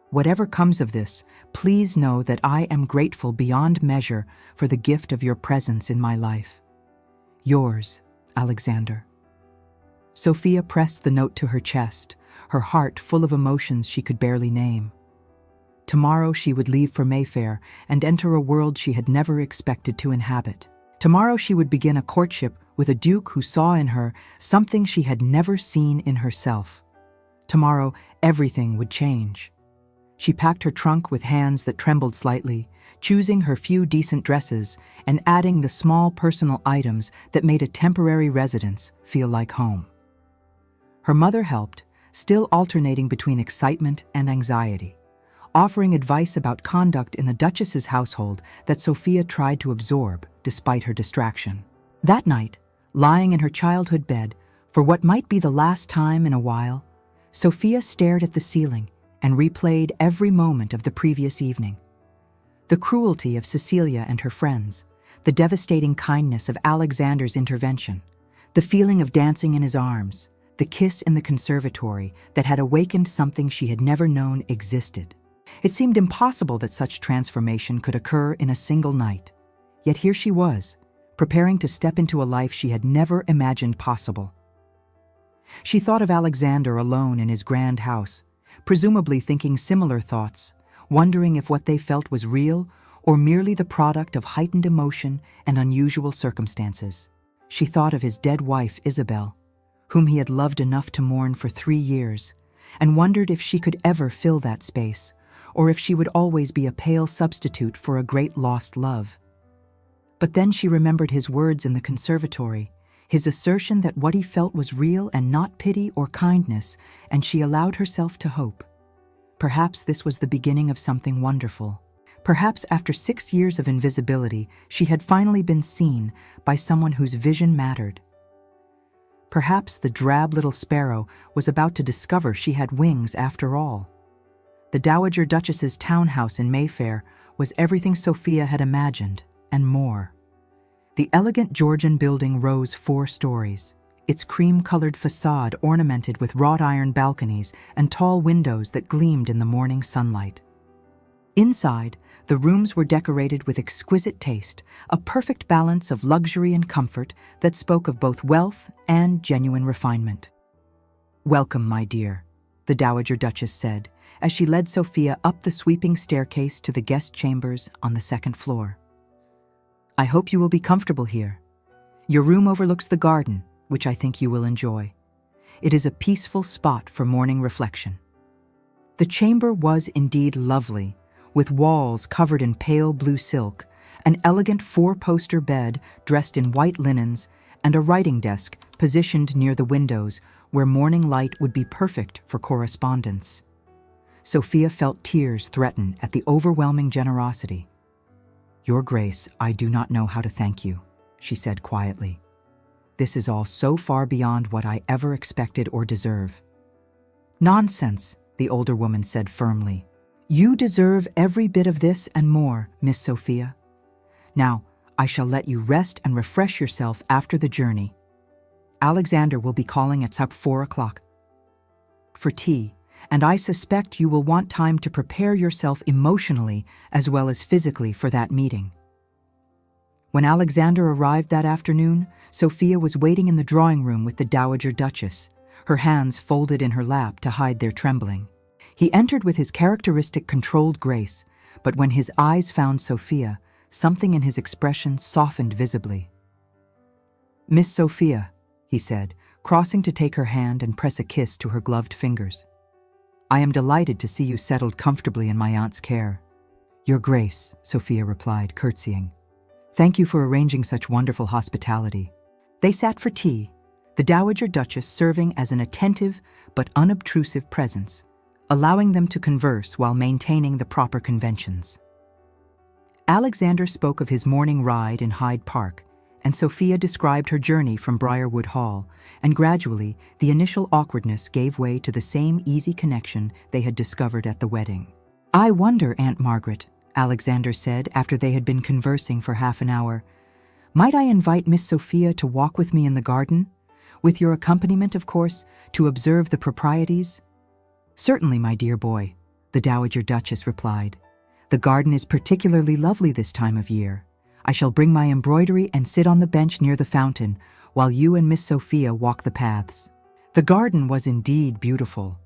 Whatever comes of this, please know that I am grateful beyond measure for the gift of your presence in my life. Yours, Alexander." Sophia pressed the note to her chest, her heart full of emotions she could barely name. Tomorrow she would leave for Mayfair and enter a world she had never expected to inhabit. Tomorrow she would begin a courtship with a duke who saw in her something she had never seen in herself. Tomorrow everything would change. She packed her trunk with hands that trembled slightly, choosing her few decent dresses and adding the small personal items that made a temporary residence feel like home. Her mother helped, still alternating between excitement and anxiety, offering advice about conduct in the Duchess's household that Sophia tried to absorb despite her distraction. That night, lying in her childhood bed, for what might be the last time in a while, Sophia stared at the ceiling and replayed every moment of the previous evening. The cruelty of Cecilia and her friends, the devastating kindness of Alexander's intervention, the feeling of dancing in his arms, the kiss in the conservatory that had awakened something she had never known existed. It seemed impossible that such transformation could occur in a single night. Yet here she was, preparing to step into a life she had never imagined possible. She thought of Alexander alone in his grand house, presumably thinking similar thoughts, wondering if what they felt was real or merely the product of heightened emotion and unusual circumstances. She thought of his dead wife, Isabel, whom he had loved enough to mourn for 3 years, and wondered if she could ever fill that space, or if she would always be a pale substitute for a great lost love. But then she remembered his words in the conservatory, his assertion that what he felt was real and not pity or kindness, and she allowed herself to hope. Perhaps this was the beginning of something wonderful. Perhaps after 6 years of invisibility, she had finally been seen by someone whose vision mattered. Perhaps the drab little sparrow was about to discover she had wings after all. The Dowager Duchess's townhouse in Mayfair was everything Sophia had imagined, and more. The elegant Georgian building rose 4 stories, its cream-colored facade ornamented with wrought-iron balconies and tall windows that gleamed in the morning sunlight. Inside, the rooms were decorated with exquisite taste, a perfect balance of luxury and comfort that spoke of both wealth and genuine refinement. "Welcome, my dear," the Dowager Duchess said, as she led Sophia up the sweeping staircase to the guest chambers on the 2nd floor. I hope you will be comfortable here. Your room overlooks the garden, which I think you will enjoy. It is a peaceful spot for morning reflection." The chamber was indeed lovely, with walls covered in pale blue silk, an elegant four-poster bed dressed in white linens, and a writing desk positioned near the windows where morning light would be perfect for correspondence. Sophia felt tears threaten at the overwhelming generosity. "Your Grace, I do not know how to thank you," she said quietly. "This is all so far beyond what I ever expected or deserve." "Nonsense," the older woman said firmly. "You deserve every bit of this and more, Miss Sophia. Now, I shall let you rest and refresh yourself after the journey. Alexander will be calling at 4 o'clock for tea, and I suspect you will want time to prepare yourself emotionally as well as physically for that meeting." When Alexander arrived that afternoon, Sophia was waiting in the drawing room with the Dowager Duchess, her hands folded in her lap to hide their trembling. He entered with his characteristic controlled grace, but when his eyes found Sophia, something in his expression softened visibly. "Miss Sophia," he said, crossing to take her hand and press a kiss to her gloved fingers. "I am delighted to see you settled comfortably in my aunt's care." "Your Grace," Sophia replied, curtsying. "Thank you for arranging such wonderful hospitality." They sat for tea, the Dowager Duchess serving as an attentive but unobtrusive presence, allowing them to converse while maintaining the proper conventions. Alexander spoke of his morning ride in Hyde Park, and Sophia described her journey from Briarwood Hall, and gradually the initial awkwardness gave way to the same easy connection they had discovered at the wedding. "I wonder, Aunt Margaret," Alexander said after they had been conversing for half an hour, "might I invite Miss Sophia to walk with me in the garden? With your accompaniment, of course, to observe the proprieties?" "Certainly, my dear boy," the Dowager Duchess replied. "The garden is particularly lovely this time of year. I shall bring my embroidery and sit on the bench near the fountain while you and Miss Sophia walk the paths." The garden was indeed beautiful.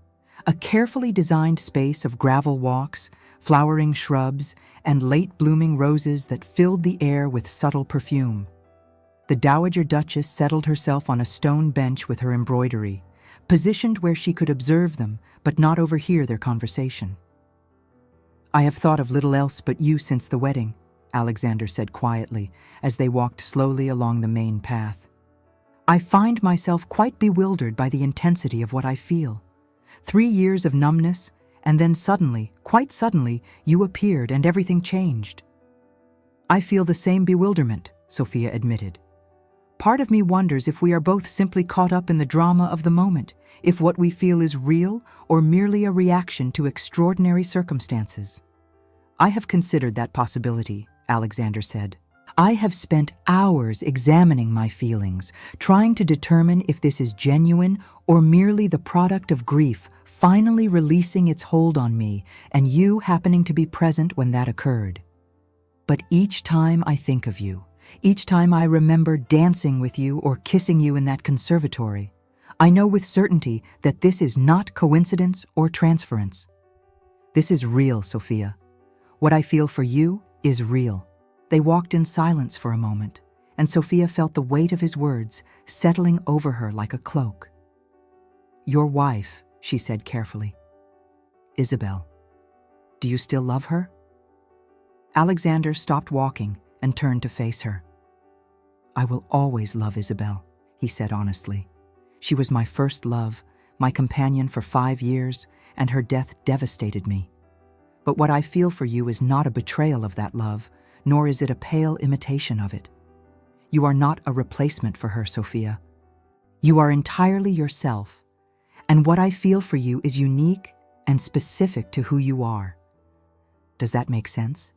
A carefully designed space of gravel walks, flowering shrubs, and late-blooming roses that filled the air with subtle perfume. The Dowager Duchess settled herself on a stone bench with her embroidery, positioned where she could observe them but not overhear their conversation. "I have thought of little else but you since the wedding," Alexander said quietly as they walked slowly along the main path. "I find myself quite bewildered by the intensity of what I feel. 3 years of numbness, and then suddenly, quite suddenly, you appeared and everything changed." "I feel the same bewilderment," Sophia admitted. "Part of me wonders if we are both simply caught up in the drama of the moment, if what we feel is real or merely a reaction to extraordinary circumstances." "I have considered that possibility," Alexander said. "I have spent hours examining my feelings, trying to determine if this is genuine or merely the product of grief finally releasing its hold on me and you happening to be present when that occurred. But each time I think of you, each time I remember dancing with you or kissing you in that conservatory, I know with certainty that this is not coincidence or transference. This is real, Sophia. What I feel for you is real." They walked in silence for a moment, and Sophia felt the weight of his words settling over her like a cloak. "Your wife," she said carefully. "Isabel. Do you still love her?" Alexander stopped walking and turned to face her. "I will always love Isabel," he said honestly. "She was my first love, my companion for 5 years, and her death devastated me. But what I feel for you is not a betrayal of that love, nor is it a pale imitation of it. You are not a replacement for her, Sophia. You are entirely yourself, and what I feel for you is unique and specific to who you are. Does that make sense?"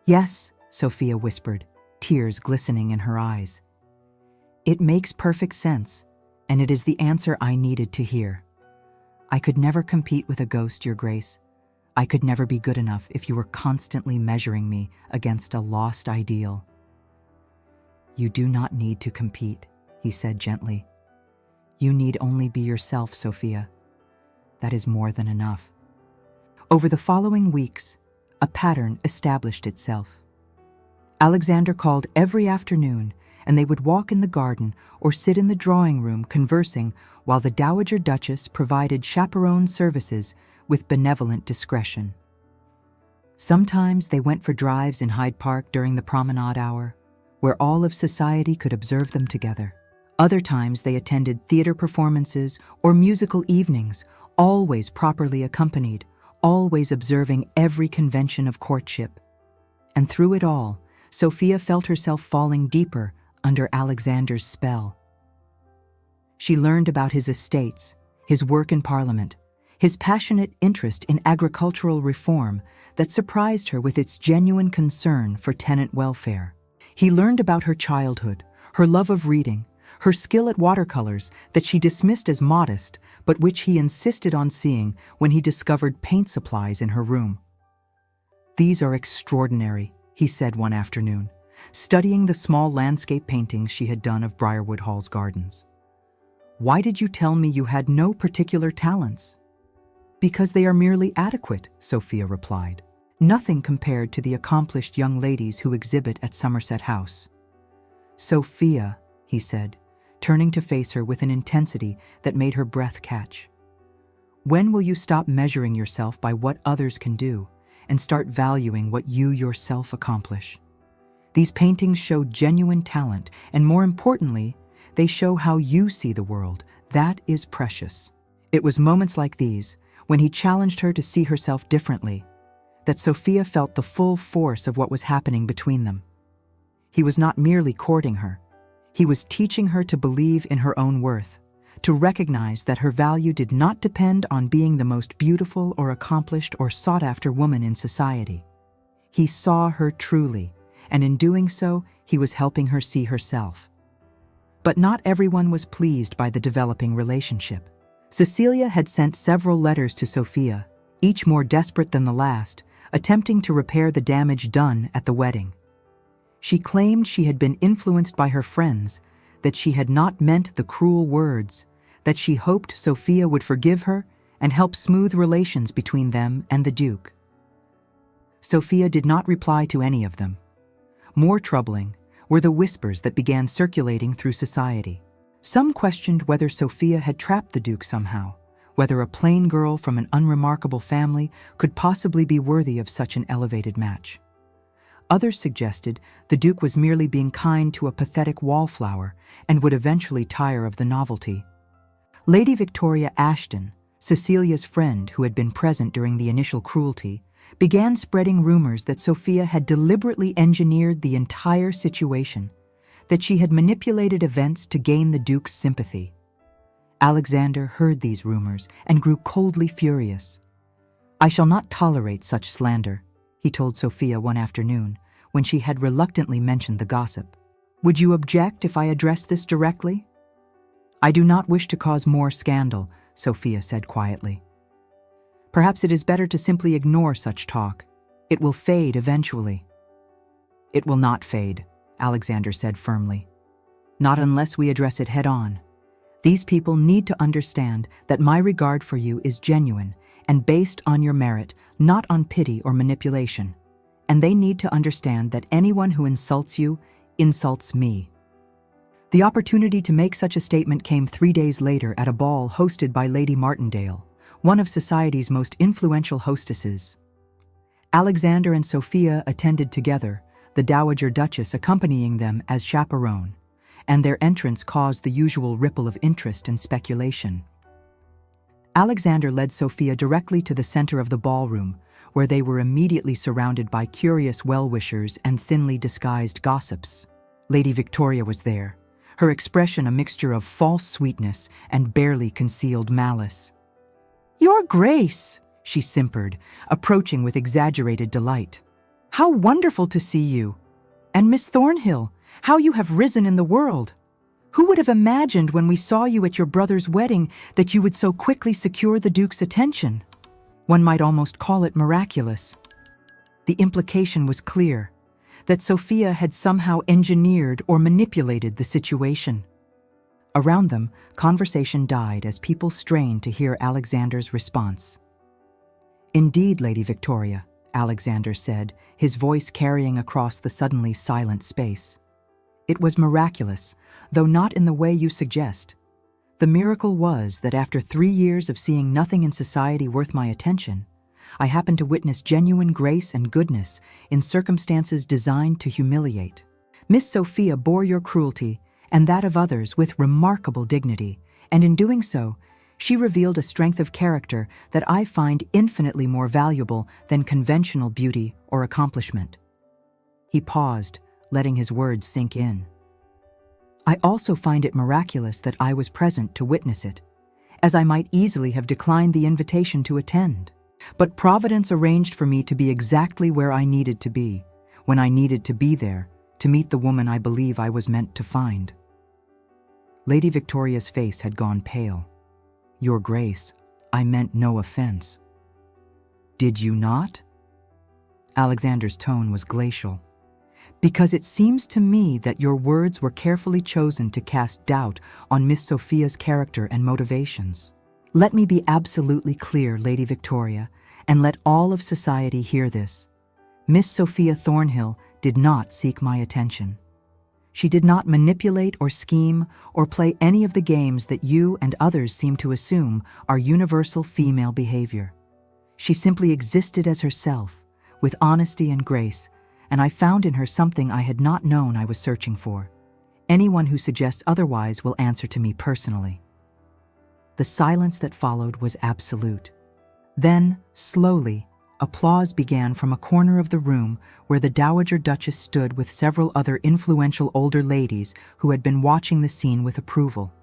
"Yes," Sophia whispered, tears glistening in her eyes. "It makes perfect sense, and it is the answer I needed to hear. I could never compete with a ghost, Your Grace. I could never be good enough if you were constantly measuring me against a lost ideal." "You do not need to compete," he said gently. "You need only be yourself, Sophia. That is more than enough." Over the following weeks, a pattern established itself. Alexander called every afternoon, and they would walk in the garden or sit in the drawing room conversing while the Dowager Duchess provided chaperone services with benevolent discretion. Sometimes they went for drives in Hyde Park during the promenade hour, where all of society could observe them together. Other times they attended theater performances or musical evenings, always properly accompanied, always observing every convention of courtship. And through it all, Sophia felt herself falling deeper under Alexander's spell. She learned about his estates, his work in Parliament, his passionate interest in agricultural reform that surprised her with its genuine concern for tenant welfare. He learned about her childhood, her love of reading, her skill at watercolors that she dismissed as modest, but which he insisted on seeing when he discovered paint supplies in her room. "These are extraordinary," he said one afternoon, studying the small landscape paintings she had done of Briarwood Hall's gardens. "Why did you tell me you had no particular talents?" "Because they are merely adequate," Sophia replied. "Nothing compared to the accomplished young ladies who exhibit at Somerset House." "Sophia," he said, turning to face her with an intensity that made her breath catch. "When will you stop measuring yourself by what others can do and start valuing what you yourself accomplish? These paintings show genuine talent, and more importantly, they show how you see the world. That is precious." It was moments like these, when he challenged her to see herself differently, that Sophia felt the full force of what was happening between them. He was not merely courting her. He was teaching her to believe in her own worth, to recognize that her value did not depend on being the most beautiful or accomplished or sought-after woman in society. He saw her truly, and in doing so, he was helping her see herself. But not everyone was pleased by the developing relationship. Cecilia had sent several letters to Sophia, each more desperate than the last, attempting to repair the damage done at the wedding. She claimed she had been influenced by her friends, that she had not meant the cruel words, that she hoped Sophia would forgive her and help smooth relations between them and the Duke. Sophia did not reply to any of them. More troubling were the whispers that began circulating through society. Some questioned whether Sophia had trapped the Duke somehow, whether a plain girl from an unremarkable family could possibly be worthy of such an elevated match. Others suggested the Duke was merely being kind to a pathetic wallflower and would eventually tire of the novelty. Lady Victoria Ashton, Cecilia's friend who had been present during the initial cruelty, began spreading rumors that Sophia had deliberately engineered the entire situation, that she had manipulated events to gain the Duke's sympathy. Alexander heard these rumors and grew coldly furious. "I shall not tolerate such slander," he told Sophia one afternoon, when she had reluctantly mentioned the gossip. "Would you object if I addressed this directly?" "I do not wish to cause more scandal," Sophia said quietly. "Perhaps it is better to simply ignore such talk. It will fade eventually." "It will not fade," Alexander said firmly. "Not unless we address it head-on. These people need to understand that my regard for you is genuine and based on your merit, not on pity or manipulation. And they need to understand that anyone who insults you insults me." The opportunity to make such a statement came 3 days later at a ball hosted by Lady Martindale, one of society's most influential hostesses. Alexander and Sophia attended together, the Dowager Duchess accompanying them as chaperone, and their entrance caused the usual ripple of interest and speculation. Alexander led Sophia directly to the center of the ballroom, where they were immediately surrounded by curious well-wishers and thinly disguised gossips. Lady Victoria was there, her expression a mixture of false sweetness and barely concealed malice. "Your Grace," she simpered, approaching with exaggerated delight. "How wonderful to see you! And Miss Thornhill, how you have risen in the world! Who would have imagined when we saw you at your brother's wedding that you would so quickly secure the Duke's attention? One might almost call it miraculous." The implication was clear, that Sophia had somehow engineered or manipulated the situation. Around them, conversation died as people strained to hear Alexander's response. "Indeed, Lady Victoria, Alexander said, his voice carrying across the suddenly silent space. It was miraculous, though not in the way you suggest. The miracle was that after 3 years of seeing nothing in society worth my attention, I happened to witness genuine grace and goodness in circumstances designed to humiliate. Miss Sophia bore your cruelty and that of others with remarkable dignity, and in doing so, she revealed a strength of character that I find infinitely more valuable than conventional beauty or accomplishment. He paused, letting his words sink in. I also find it miraculous that I was present to witness it, as I might easily have declined the invitation to attend. But Providence arranged for me to be exactly where I needed to be, when I needed to be there, to meet the woman I believe I was meant to find. Lady Victoria's face had gone pale. Your Grace, I meant no offense. Did you not? Alexander's tone was glacial. Because it seems to me that your words were carefully chosen to cast doubt on Miss Sophia's character and motivations. Let me be absolutely clear, Lady Victoria, and let all of society hear this. Miss Sophia Thornhill did not seek my attention. She did not manipulate or scheme or play any of the games that you and others seem to assume are universal female behavior. She simply existed as herself, with honesty and grace, and I found in her something I had not known I was searching for. Anyone who suggests otherwise will answer to me personally. The silence that followed was absolute. Then, slowly, applause began from a corner of the room where the Dowager Duchess stood with several other influential older ladies who had been watching the scene with approval.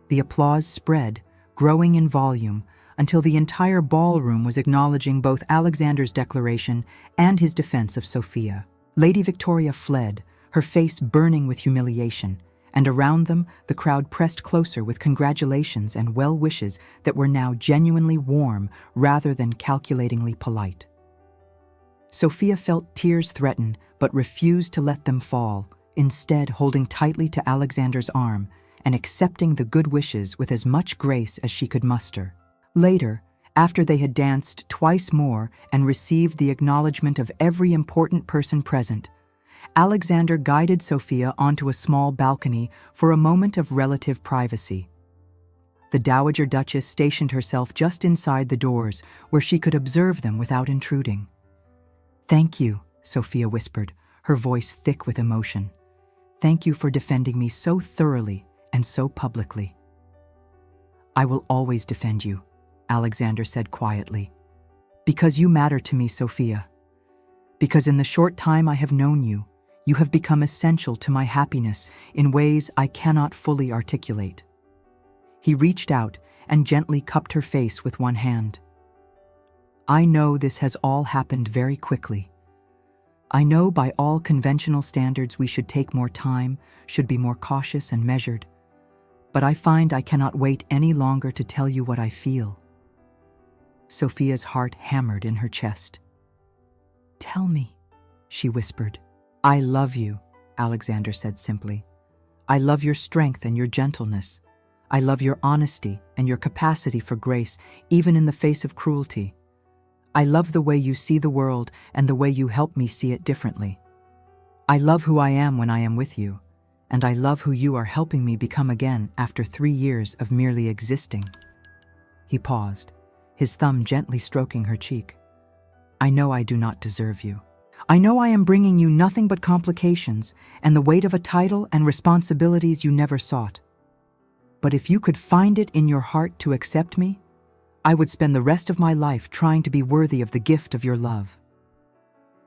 The applause spread, growing in volume, until the entire ballroom was acknowledging both Alexander's declaration and his defense of Sophia. Lady Victoria fled, her face burning with humiliation, and around them the crowd pressed closer with congratulations and well wishes that were now genuinely warm rather than calculatingly polite. Sophia felt tears threaten but refused to let them fall, instead holding tightly to Alexander's arm and accepting the good wishes with as much grace as she could muster. Later, after they had danced twice more and received the acknowledgement of every important person present, Alexander guided Sophia onto a small balcony for a moment of relative privacy. The Dowager Duchess stationed herself just inside the doors, where she could observe them without intruding. "Thank you," Sophia whispered, her voice thick with emotion. "Thank you for defending me so thoroughly and so publicly." "I will always defend you," Alexander said quietly. "Because you matter to me, Sophia. Because in the short time I have known you, you have become essential to my happiness in ways I cannot fully articulate." He reached out and gently cupped her face with one hand. "I know this has all happened very quickly. I know by all conventional standards we should take more time, should be more cautious and measured. But I find I cannot wait any longer to tell you what I feel." Sophia's heart hammered in her chest. "Tell me," she whispered. "I love you," Alexander said simply. "I love your strength and your gentleness. I love your honesty and your capacity for grace, even in the face of cruelty. I love the way you see the world and the way you help me see it differently. I love who I am when I am with you, and I love who you are helping me become again after 3 years of merely existing." He paused, his thumb gently stroking her cheek. "I know I do not deserve you. I know I am bringing you nothing but complications and the weight of a title and responsibilities you never sought. But if you could find it in your heart to accept me, I would spend the rest of my life trying to be worthy of the gift of your love."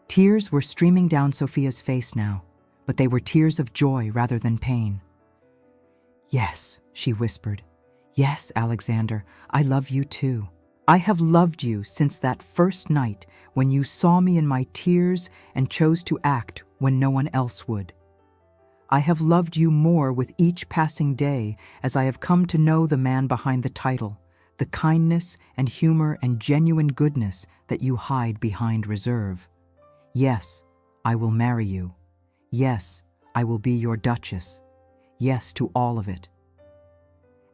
Tears were streaming down Sophia's face now, but they were tears of joy rather than pain. "Yes," she whispered. "Yes, Alexander, I love you too. I have loved you since that first night when you saw me in my tears and chose to act when no one else would. I have loved you more with each passing day as I have come to know the man behind the title, the kindness and humor and genuine goodness that you hide behind reserve. Yes, I will marry you. Yes, I will be your Duchess. Yes to all of it."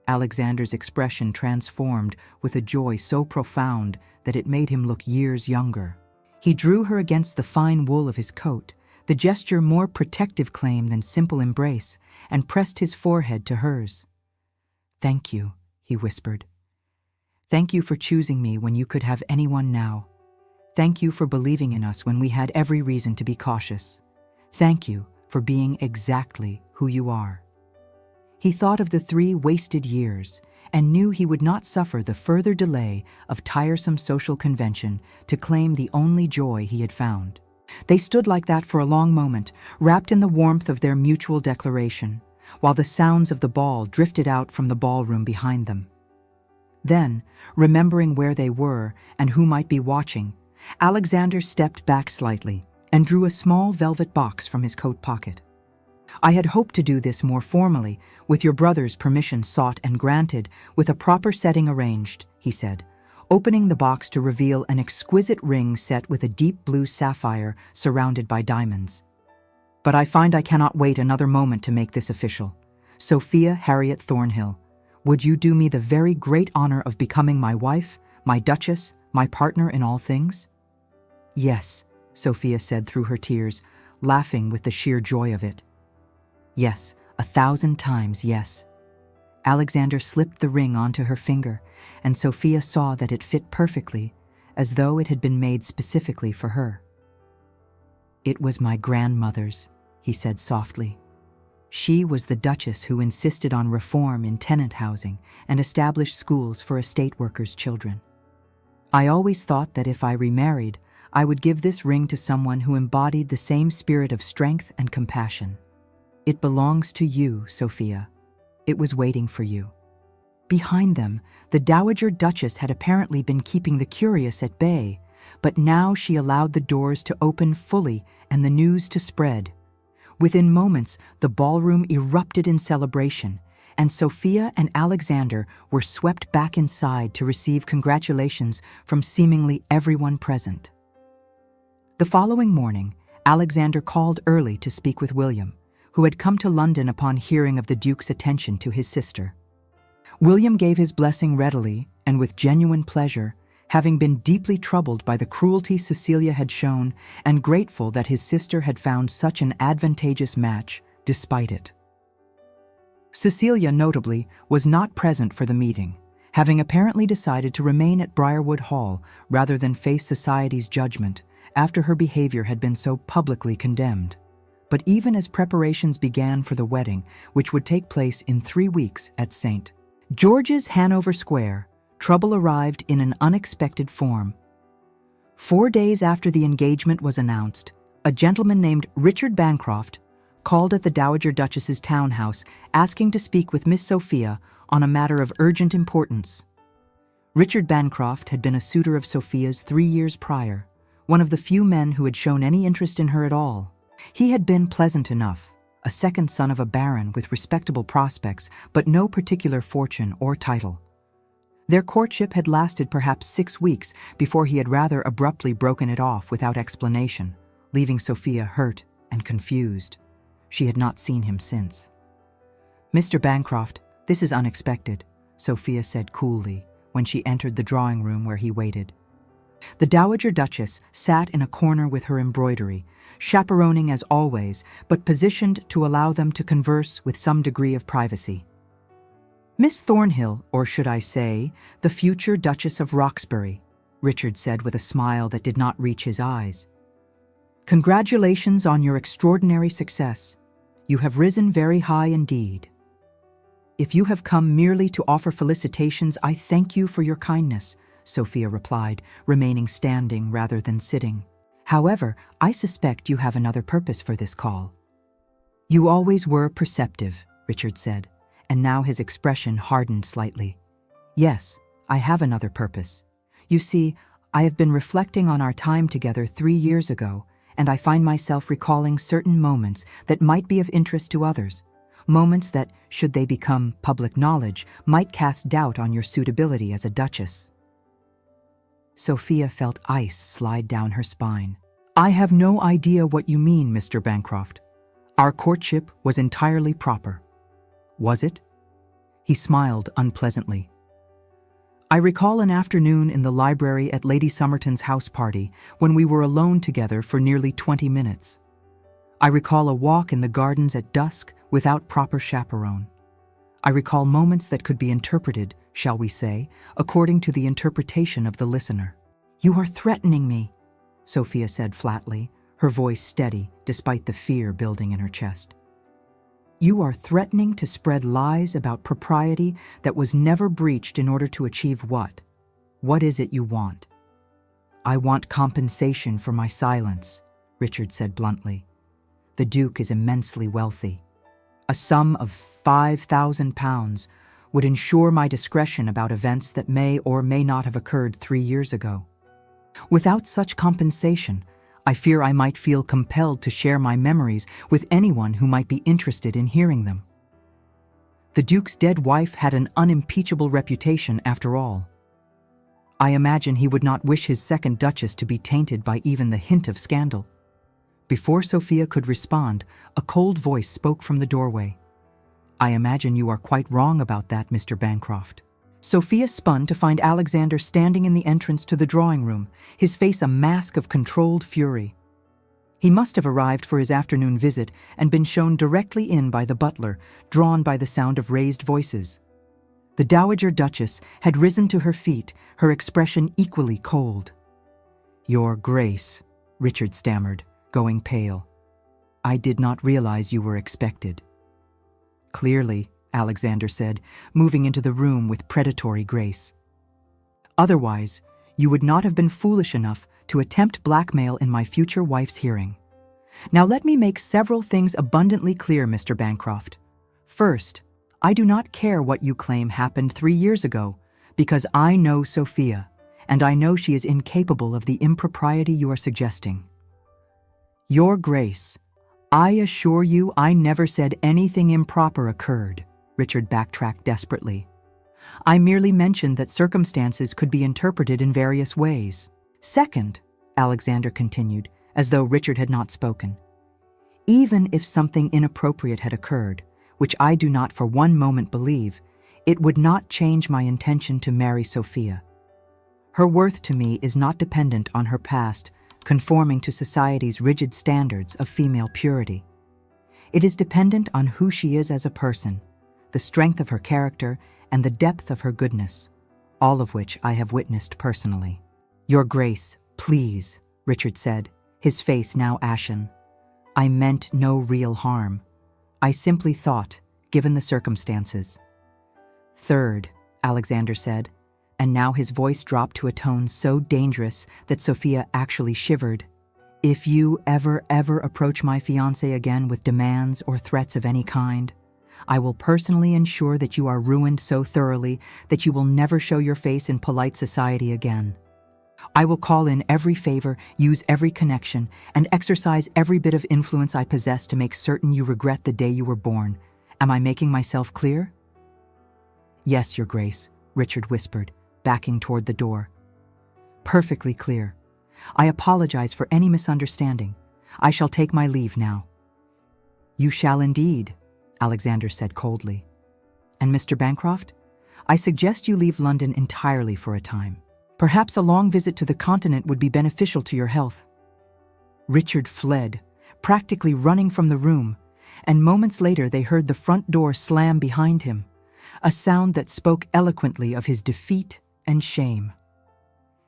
Alexander's expression transformed with a joy so profound that it made him look years younger. He drew her against the fine wool of his coat, the gesture more protective claim than simple embrace, and pressed his forehead to hers. "Thank you," he whispered. "Thank you for choosing me when you could have anyone now. Thank you for believing in us when we had every reason to be cautious. Thank you for being exactly who you are." He thought of the 3 wasted years and knew he would not suffer the further delay of tiresome social convention to claim the only joy he had found. They stood like that for a long moment, wrapped in the warmth of their mutual declaration, while the sounds of the ball drifted out from the ballroom behind them. Then, remembering where they were and who might be watching, Alexander stepped back slightly and drew a small velvet box from his coat pocket. "I had hoped to do this more formally, with your brother's permission sought and granted, with a proper setting arranged," he said, opening the box to reveal an exquisite ring set with a deep blue sapphire surrounded by diamonds. "But I find I cannot wait another moment to make this official. Sophia Harriet Thornhill, would you do me the very great honor of becoming my wife, my duchess, my partner in all things?" "Yes," Sophia said through her tears, laughing with the sheer joy of it. "Yes, 1,000 times yes." Alexander slipped the ring onto her finger, and Sophia saw that it fit perfectly, as though it had been made specifically for her. "It was my grandmother's," he said softly. "She was the duchess who insisted on reform in tenant housing and established schools for estate workers' children. I always thought that if I remarried, I would give this ring to someone who embodied the same spirit of strength and compassion. It belongs to you, Sophia. It was waiting for you." Behind them, the Dowager Duchess had apparently been keeping the curious at bay, but now she allowed the doors to open fully and the news to spread. Within moments, the ballroom erupted in celebration, and Sophia and Alexander were swept back inside to receive congratulations from seemingly everyone present. The following morning, Alexander called early to speak with William, who had come to London upon hearing of the Duke's attention to his sister. William gave his blessing readily and with genuine pleasure, having been deeply troubled by the cruelty Cecilia had shown and grateful that his sister had found such an advantageous match despite it. Cecilia, notably, was not present for the meeting, having apparently decided to remain at Briarwood Hall rather than face society's judgment after her behavior had been so publicly condemned. But even as preparations began for the wedding, which would take place in 3 weeks at St. George's, Hanover Square, trouble arrived in an unexpected form. 4 days after the engagement was announced, a gentleman named Richard Bancroft called at the Dowager Duchess's townhouse asking to speak with Miss Sophia on a matter of urgent importance. Richard Bancroft had been a suitor of Sophia's 3 years prior, one of the few men who had shown any interest in her at all. He had been pleasant enough, a second son of a baron with respectable prospects, but no particular fortune or title. Their courtship had lasted perhaps 6 weeks before he had rather abruptly broken it off without explanation, leaving Sophia hurt and confused. She had not seen him since. "Mr. Bancroft, this is unexpected," Sophia said coolly when she entered the drawing room where he waited. The Dowager Duchess sat in a corner with her embroidery, chaperoning as always, but positioned to allow them to converse with some degree of privacy. "Miss Thornhill, or should I say, the future Duchess of Roxbury," Richard said with a smile that did not reach his eyes. "Congratulations on your extraordinary success. You have risen very high indeed. If you have come merely to offer felicitations, I thank you for your kindness," Sophia replied, remaining standing rather than sitting. "However, I suspect you have another purpose for this call." "You always were perceptive," Richard said, and now his expression hardened slightly. "Yes, I have another purpose. You see, I have been reflecting on our time together 3 years ago, and I find myself recalling certain moments that might be of interest to others, moments that, should they become public knowledge, might cast doubt on your suitability as a duchess." Sophia felt ice slide down her spine. "I have no idea what you mean, Mr. Bancroft. Our courtship was entirely proper." "Was it?" He smiled unpleasantly. I recall an afternoon in the library at Lady Somerton's house party when we were alone together for nearly 20 minutes. I recall a walk in the gardens at dusk without proper chaperone. I recall moments that could be interpreted, shall we say, according to the interpretation of the listener. "You are threatening me," Sophia said flatly, her voice steady despite the fear building in her chest. "You are threatening to spread lies about propriety that was never breached in order to achieve what? What is it you want?" "I want compensation for my silence," Richard said bluntly. "The Duke is immensely wealthy. A sum of £5,000 would ensure my discretion about events that may or may not have occurred 3 years ago. Without such compensation, I fear I might feel compelled to share my memories with anyone who might be interested in hearing them. The Duke's dead wife had an unimpeachable reputation after all. I imagine he would not wish his second Duchess to be tainted by even the hint of scandal." Before Sophia could respond, a cold voice spoke from the doorway. "I imagine you are quite wrong about that, Mr. Bancroft." Sophia spun to find Alexander standing in the entrance to the drawing room, his face a mask of controlled fury. He must have arrived for his afternoon visit and been shown directly in by the butler, drawn by the sound of raised voices. The Dowager Duchess had risen to her feet, her expression equally cold. "Your Grace," Richard stammered, going pale. "I did not realize you were expected." "Clearly," Alexander said, moving into the room with predatory grace. "Otherwise, you would not have been foolish enough to attempt blackmail in my future wife's hearing. Now let me make several things abundantly clear, Mr. Bancroft. First, I do not care what you claim happened 3 years ago, because I know Sophia, and I know she is incapable of the impropriety you are suggesting. Your Grace, I assure you I never said anything improper occurred," Richard backtracked desperately. "I merely mentioned that circumstances could be interpreted in various ways. Second," Alexander continued, as though Richard had not spoken, "even if something inappropriate had occurred, which I do not for one moment believe, it would not change my intention to marry Sophia. Her worth to me is not dependent on her past conforming to society's rigid standards of female purity. It is dependent on who she is as a person, the strength of her character, and the depth of her goodness, all of which I have witnessed personally." "Your Grace, please," Richard said, his face now ashen. "I meant no real harm. I simply thought, given the circumstances." "Third," Alexander said, and now his voice dropped to a tone so dangerous that Sophia actually shivered, "if you ever approach my fiancé again with demands or threats of any kind, I will personally ensure that you are ruined so thoroughly that you will never show your face in polite society again. I will call in every favor, use every connection, and exercise every bit of influence I possess to make certain you regret the day you were born. Am I making myself clear?" "Yes, Your Grace," Richard whispered, backing toward the door. "Perfectly clear. I apologize for any misunderstanding. I shall take my leave now." "You shall indeed," Alexander said coldly. "And Mr. Bancroft, I suggest you leave London entirely for a time. Perhaps a long visit to the continent would be beneficial to your health." Richard fled, practically running from the room, and moments later they heard the front door slam behind him, a sound that spoke eloquently of his defeat and shame.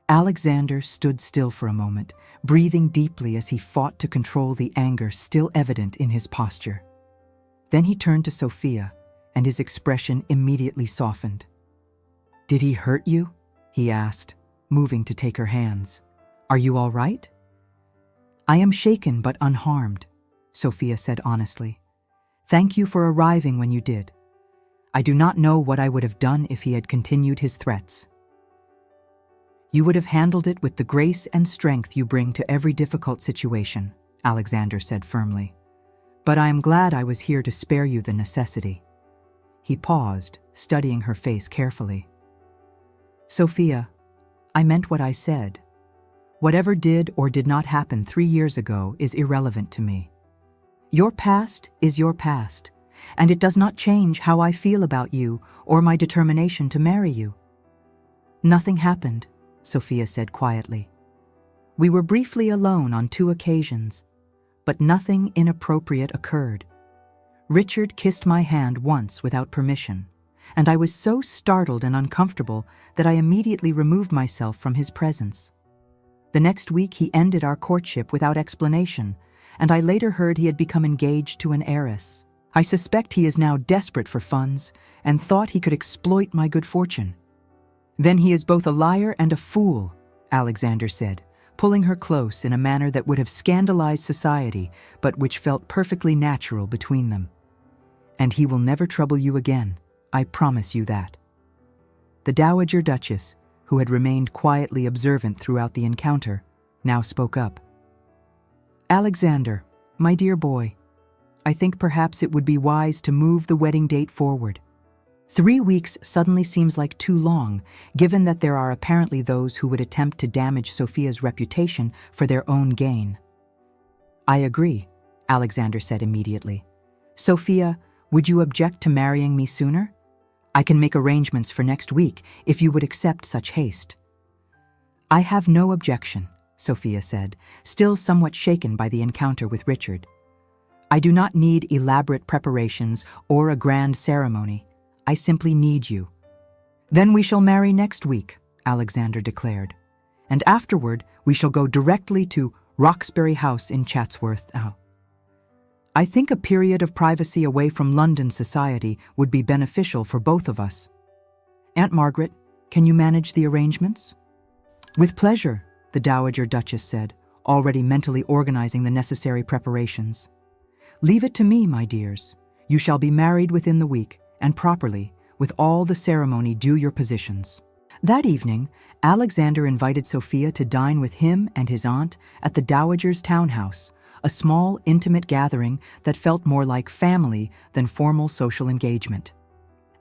Alexander stood still for a moment, breathing deeply as he fought to control the anger still evident in his posture. Then he turned to Sophia, and his expression immediately softened. "Did he hurt you?" he asked, moving to take her hands. "Are you all right?" "I am shaken but unharmed," Sophia said honestly. "Thank you for arriving when you did. I do not know what I would have done if he had continued his threats." "You would have handled it with the grace and strength you bring to every difficult situation," Alexander said firmly. "But I am glad I was here to spare you the necessity." He paused, studying her face carefully. "Sophia, I meant what I said. Whatever did or did not happen 3 years ago is irrelevant to me. Your past is your past, and it does not change how I feel about you or my determination to marry you. Nothing happened, Sophia said quietly. We were briefly alone on 2 occasions, but nothing inappropriate occurred. Richard kissed my hand once without permission, and I was so startled and uncomfortable that I immediately removed myself from his presence. The next week he ended our courtship without explanation, and I later heard he had become engaged to an heiress. I suspect he is now desperate for funds and thought he could exploit my good fortune. Then he is both a liar and a fool, Alexander said, pulling her close in a manner that would have scandalized society, but which felt perfectly natural between them. And he will never trouble you again, I promise you that. The Dowager Duchess, who had remained quietly observant throughout the encounter, now spoke up. Alexander, my dear boy, I think perhaps it would be wise to move the wedding date forward. 3 weeks suddenly seems like too long, given that there are apparently those who would attempt to damage Sophia's reputation for their own gain. I agree, Alexander said immediately. Sophia, would you object to marrying me sooner? I can make arrangements for next week if you would accept such haste. I have no objection, Sophia said, still somewhat shaken by the encounter with Richard. I do not need elaborate preparations or a grand ceremony. I simply need you. Then we shall marry next week, Alexander declared. And afterward, we shall go directly to Roxbury House in Chatsworth. I think a period of privacy away from London society would be beneficial for both of us. Aunt Margaret, can you manage the arrangements? With pleasure, the Dowager Duchess said, already mentally organizing the necessary preparations. Leave it to me, my dears. You shall be married within the week, and properly, with all the ceremony due your positions. That evening, Alexander invited Sophia to dine with him and his aunt at the Dowager's townhouse, a small, intimate gathering that felt more like family than formal social engagement.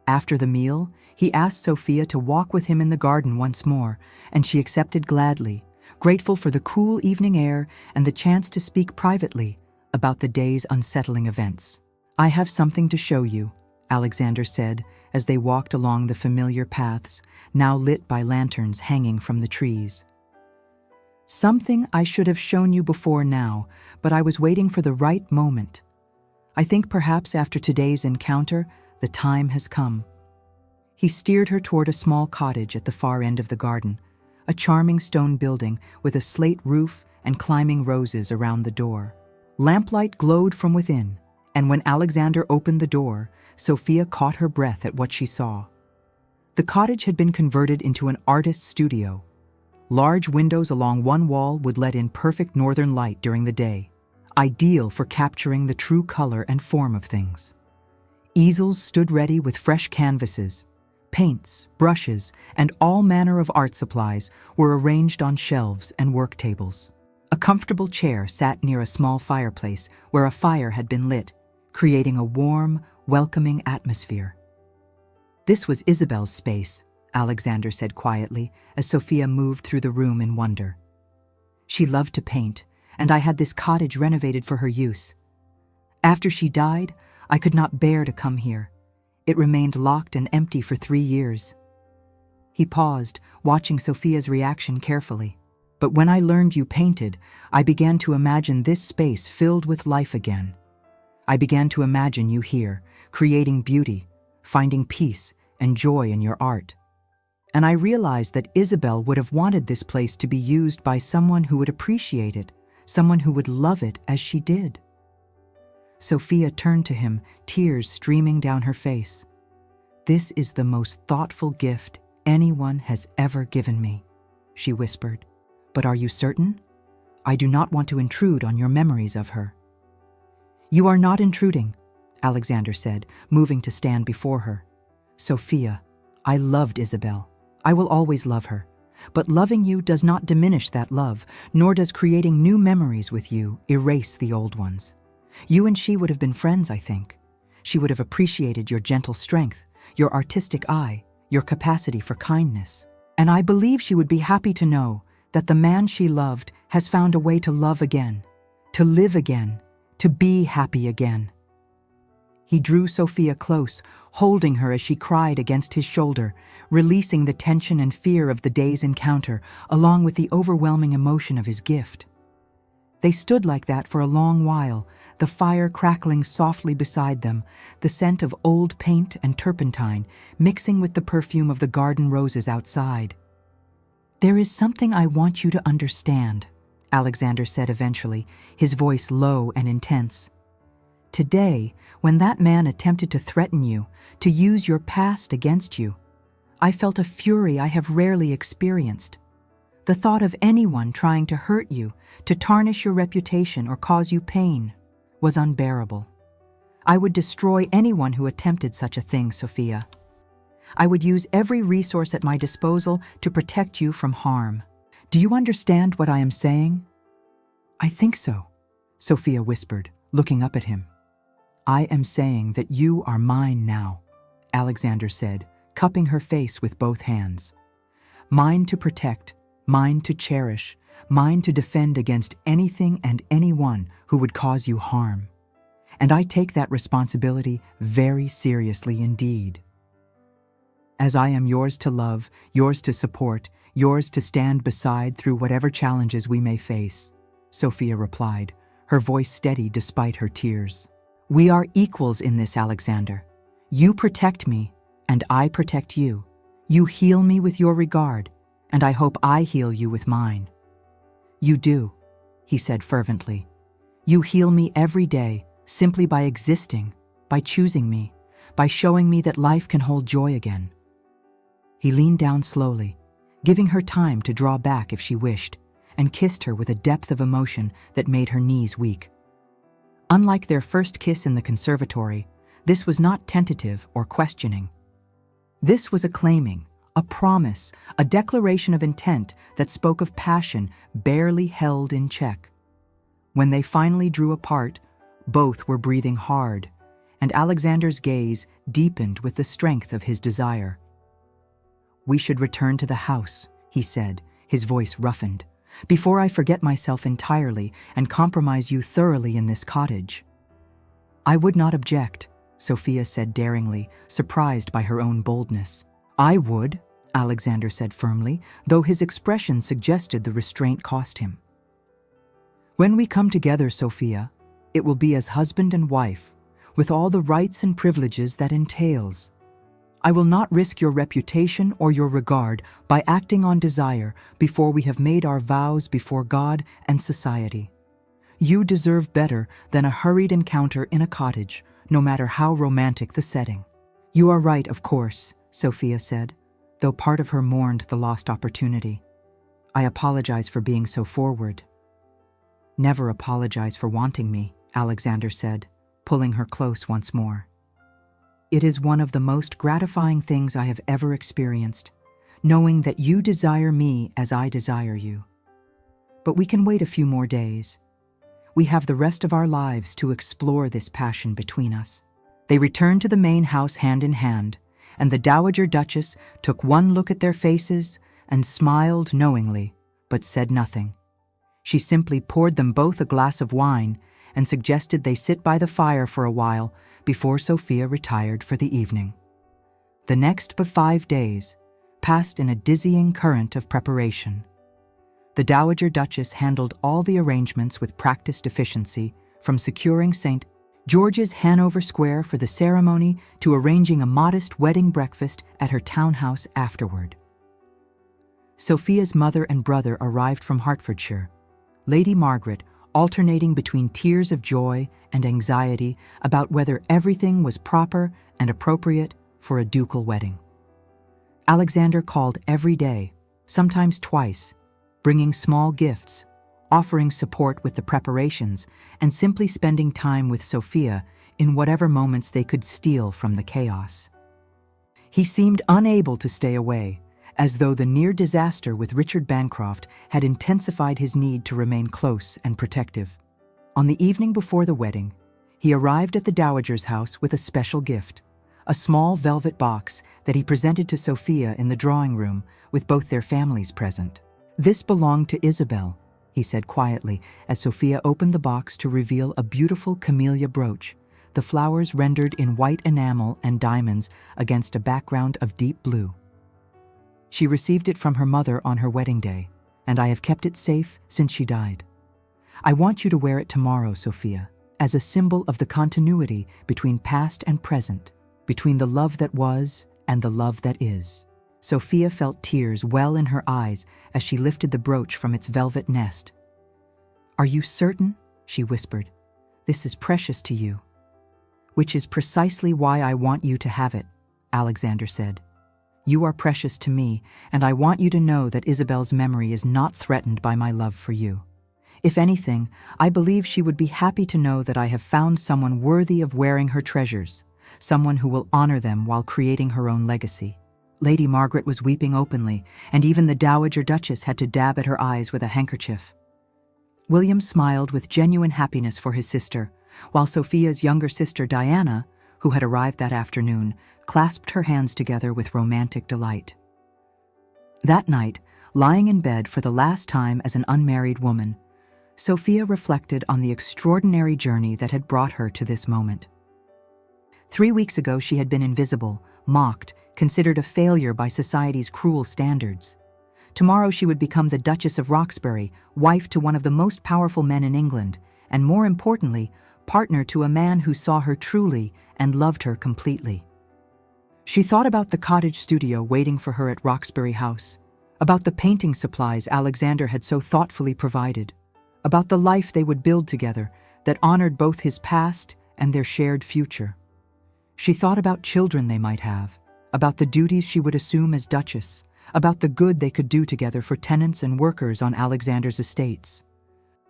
After the meal, he asked Sophia to walk with him in the garden once more, and she accepted gladly, grateful for the cool evening air and the chance to speak privately about the day's unsettling events. I have something to show you, Alexander said as they walked along the familiar paths, now lit by lanterns hanging from the trees. Something I should have shown you before now, but I was waiting for the right moment. I think perhaps after today's encounter, the time has come. He steered her toward a small cottage at the far end of the garden, a charming stone building with a slate roof and climbing roses around the door. Lamplight glowed from within, and when Alexander opened the door, Sophia caught her breath at what she saw. The cottage had been converted into an artist's studio. Large windows along one wall would let in perfect northern light during the day, ideal for capturing the true color and form of things. Easels stood ready with fresh canvases. Paints, brushes, and all manner of art supplies were arranged on shelves and work tables. A comfortable chair sat near a small fireplace where a fire had been lit, creating a warm, welcoming atmosphere. This was Isabel's space, Alexander said quietly as Sophia moved through the room in wonder. She loved to paint, and I had this cottage renovated for her use. After she died, I could not bear to come here. It remained locked and empty for 3 years. He paused, watching Sophia's reaction carefully. But when I learned you painted, I began to imagine this space filled with life again. I began to imagine you here, creating beauty, finding peace and joy in your art. And I realized that Isabel would have wanted this place to be used by someone who would appreciate it, someone who would love it as she did. Sophia turned to him, tears streaming down her face. This is the most thoughtful gift anyone has ever given me, she whispered. But are you certain? I do not want to intrude on your memories of her. You are not intruding, Alexander said, moving to stand before her. Sophia, I loved Isabel. I will always love her. But loving you does not diminish that love, nor does creating new memories with you erase the old ones. You and she would have been friends, I think. She would have appreciated your gentle strength, your artistic eye, your capacity for kindness. And I believe she would be happy to know that the man she loved has found a way to love again, to live again, to be happy again. He drew Sophia close, holding her as she cried against his shoulder, releasing the tension and fear of the day's encounter, along with the overwhelming emotion of his gift. They stood like that for a long while, the fire crackling softly beside them, the scent of old paint and turpentine mixing with the perfume of the garden roses outside. "There is something I want you to understand," Alexander said eventually, his voice low and intense. "Today, when that man attempted to threaten you, to use your past against you, I felt a fury I have rarely experienced. The thought of anyone trying to hurt you, to tarnish your reputation or cause you pain, was unbearable. I would destroy anyone who attempted such a thing, Sophia. I would use every resource at my disposal to protect you from harm. Do you understand what I am saying?" "I think so," Sophia whispered, looking up at him. "I am saying that you are mine now," Alexander said, cupping her face with both hands. "Mine to protect, mine to cherish, mine to defend against anything and anyone who would cause you harm. And I take that responsibility very seriously indeed. As I am yours to love, yours to support, yours to stand beside through whatever challenges we may face," Sophia replied, her voice steady despite her tears. "We are equals in this, Alexander. You protect me, and I protect you. You heal me with your regard, and I hope I heal you with mine." "You do," he said fervently. "You heal me every day, simply by existing, by choosing me, by showing me that life can hold joy again." He leaned down slowly, giving her time to draw back if she wished, and kissed her with a depth of emotion that made her knees weak. Unlike their first kiss in the conservatory, this was not tentative or questioning. This was a claiming, a promise, a declaration of intent that spoke of passion barely held in check. When they finally drew apart, both were breathing hard, and Alexander's gaze deepened with the strength of his desire. "We should return to the house," he said, his voice roughened, "before I forget myself entirely and compromise you thoroughly in this cottage." "I would not object," Sophia said daringly, surprised by her own boldness. "I would," Alexander said firmly, though his expression suggested the restraint cost him. "When we come together, Sophia, it will be as husband and wife, with all the rights and privileges that entails. I will not risk your reputation or your regard by acting on desire before we have made our vows before God and society. You deserve better than a hurried encounter in a cottage, no matter how romantic the setting." "You are right, of course," Sophia said, though part of her mourned the lost opportunity. "I apologize for being so forward." "Never apologize for wanting me," Alexander said, pulling her close once more. "It is one of the most gratifying things I have ever experienced, knowing that you desire me as I desire you. But we can wait a few more days. We have the rest of our lives to explore this passion between us." They returned to the main house hand in hand, and the Dowager Duchess took one look at their faces and smiled knowingly, but said nothing. She simply poured them both a glass of wine and suggested they sit by the fire for a while before Sophia retired for the evening. The next but 5 days passed in a dizzying current of preparation. The Dowager Duchess handled all the arrangements with practiced efficiency, from securing St. George's Hanover Square for the ceremony to arranging a modest wedding breakfast at her townhouse afterward. Sophia's mother and brother arrived from Hertfordshire, Lady Margaret alternating between tears of joy and anxiety about whether everything was proper and appropriate for a ducal wedding. Alexander called every day, sometimes twice, bringing small gifts, offering support with the preparations, and simply spending time with Sophia in whatever moments they could steal from the chaos. He seemed unable to stay away, as though the near disaster with Richard Bancroft had intensified his need to remain close and protective. On the evening before the wedding, he arrived at the Dowager's house with a special gift, a small velvet box that he presented to Sophia in the drawing room with both their families present. "This belonged to Isabel," he said quietly as Sophia opened the box to reveal a beautiful camellia brooch, the flowers rendered in white enamel and diamonds against a background of deep blue. She received it from her mother on her wedding day, and I have kept it safe since she died. I want you to wear it tomorrow, Sophia, as a symbol of the continuity between past and present, between the love that was and the love that is. Sophia felt tears well in her eyes as she lifted the brooch from its velvet nest. "Are you certain?" she whispered. "This is precious to you." "Which is precisely why I want you to have it," Alexander said. "You are precious to me, and I want you to know that Isabel's memory is not threatened by my love for you. If anything, I believe she would be happy to know that I have found someone worthy of wearing her treasures, someone who will honor them while creating her own legacy." Lady Margaret was weeping openly, and even the Dowager Duchess had to dab at her eyes with a handkerchief. William smiled with genuine happiness for his sister, while Sophia's younger sister Diana, who had arrived that afternoon, clasped her hands together with romantic delight. That night, lying in bed for the last time as an unmarried woman, Sophia reflected on the extraordinary journey that had brought her to this moment. 3 weeks ago she had been invisible, mocked, considered a failure by society's cruel standards. Tomorrow she would become the Duchess of Roxbury, wife to one of the most powerful men in England, and more importantly, partner to a man who saw her truly and loved her completely. She thought about the cottage studio waiting for her at Roxbury House, about the painting supplies Alexander had so thoughtfully provided, about the life they would build together that honored both his past and their shared future. She thought about children they might have, about the duties she would assume as Duchess, about the good they could do together for tenants and workers on Alexander's estates.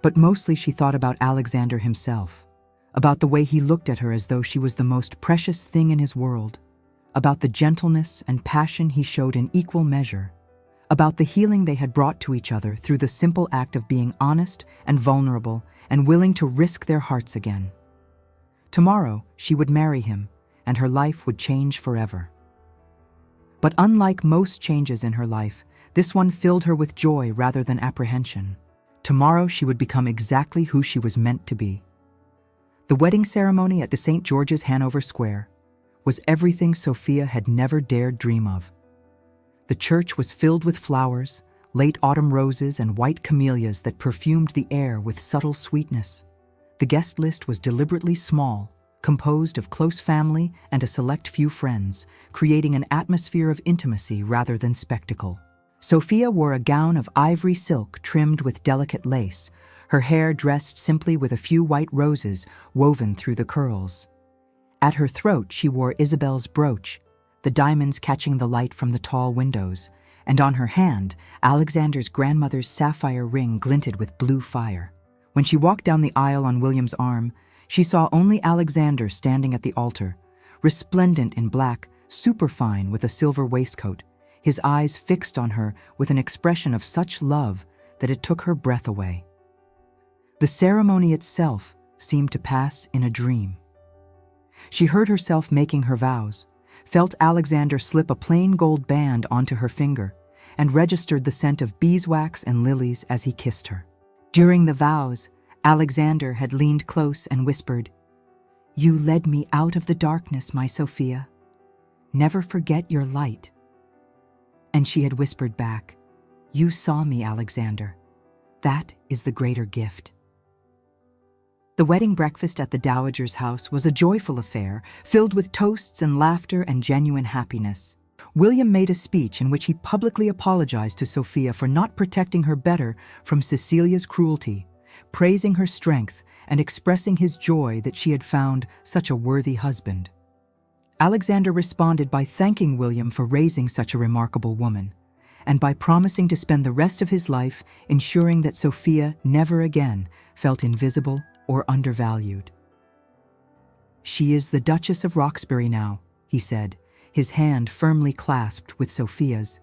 But mostly she thought about Alexander himself, about the way he looked at her as though she was the most precious thing in his world, about the gentleness and passion he showed in equal measure, about the healing they had brought to each other through the simple act of being honest and vulnerable and willing to risk their hearts again. Tomorrow she would marry him, and her life would change forever. But unlike most changes in her life, this one filled her with joy rather than apprehension. Tomorrow she would become exactly who she was meant to be. The wedding ceremony at the St. George's, Hanover Square, was everything Sophia had never dared dream of. The church was filled with flowers, late autumn roses and white camellias that perfumed the air with subtle sweetness. The guest list was deliberately small, composed of close family and a select few friends, creating an atmosphere of intimacy rather than spectacle. Sophia wore a gown of ivory silk trimmed with delicate lace, her hair dressed simply with a few white roses woven through the curls. At her throat she wore Isabel's brooch, the diamonds catching the light from the tall windows, and on her hand, Alexander's grandmother's sapphire ring glinted with blue fire. When she walked down the aisle on William's arm, she saw only Alexander standing at the altar, resplendent in black, superfine with a silver waistcoat, his eyes fixed on her with an expression of such love that it took her breath away. The ceremony itself seemed to pass in a dream. She heard herself making her vows, felt Alexander slip a plain gold band onto her finger, and registered the scent of beeswax and lilies as he kissed her. During the vows, Alexander had leaned close and whispered, "You led me out of the darkness, my Sophia. Never forget your light." And she had whispered back, "You saw me, Alexander. That is the greater gift." The wedding breakfast at the Dowager's house was a joyful affair, filled with toasts and laughter and genuine happiness. William made a speech in which he publicly apologized to Sophia for not protecting her better from Cecilia's cruelty, praising her strength and expressing his joy that she had found such a worthy husband. Alexander responded by thanking William for raising such a remarkable woman, and by promising to spend the rest of his life ensuring that Sophia never again felt invisible or undervalued. "She is the Duchess of Roxbury now," he said, his hand firmly clasped with Sophia's.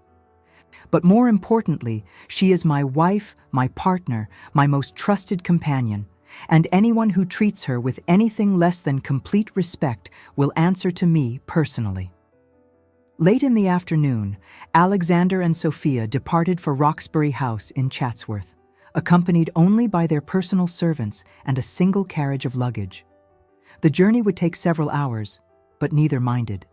"But more importantly, she is my wife, my partner, my most trusted companion, and anyone who treats her with anything less than complete respect will answer to me personally." Late in the afternoon, Alexander and Sophia departed for Roxbury House in Chatsworth, accompanied only by their personal servants and a single carriage of luggage. The journey would take several hours, but neither minded.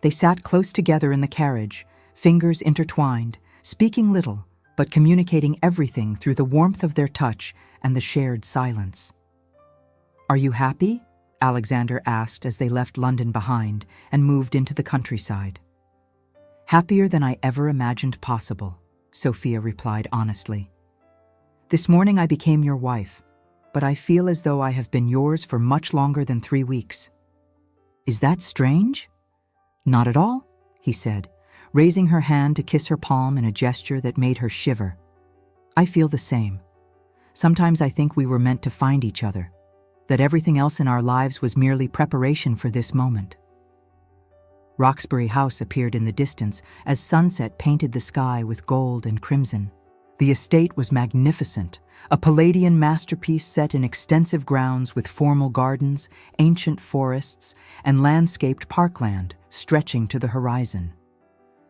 They sat close together in the carriage, fingers intertwined, speaking little, but communicating everything through the warmth of their touch and the shared silence. "Are you happy?" Alexander asked as they left London behind and moved into the countryside. "Happier than I ever imagined possible," Sophia replied honestly. "This morning I became your wife, but I feel as though I have been yours for much longer than 3 weeks." "Is that strange?" "Not at all," he said, raising her hand to kiss her palm in a gesture that made her shiver. "I feel the same. Sometimes I think we were meant to find each other, that everything else in our lives was merely preparation for this moment." Roxbury House appeared in the distance as sunset painted the sky with gold and crimson. The estate was magnificent, a Palladian masterpiece set in extensive grounds with formal gardens, ancient forests, and landscaped parkland stretching to the horizon.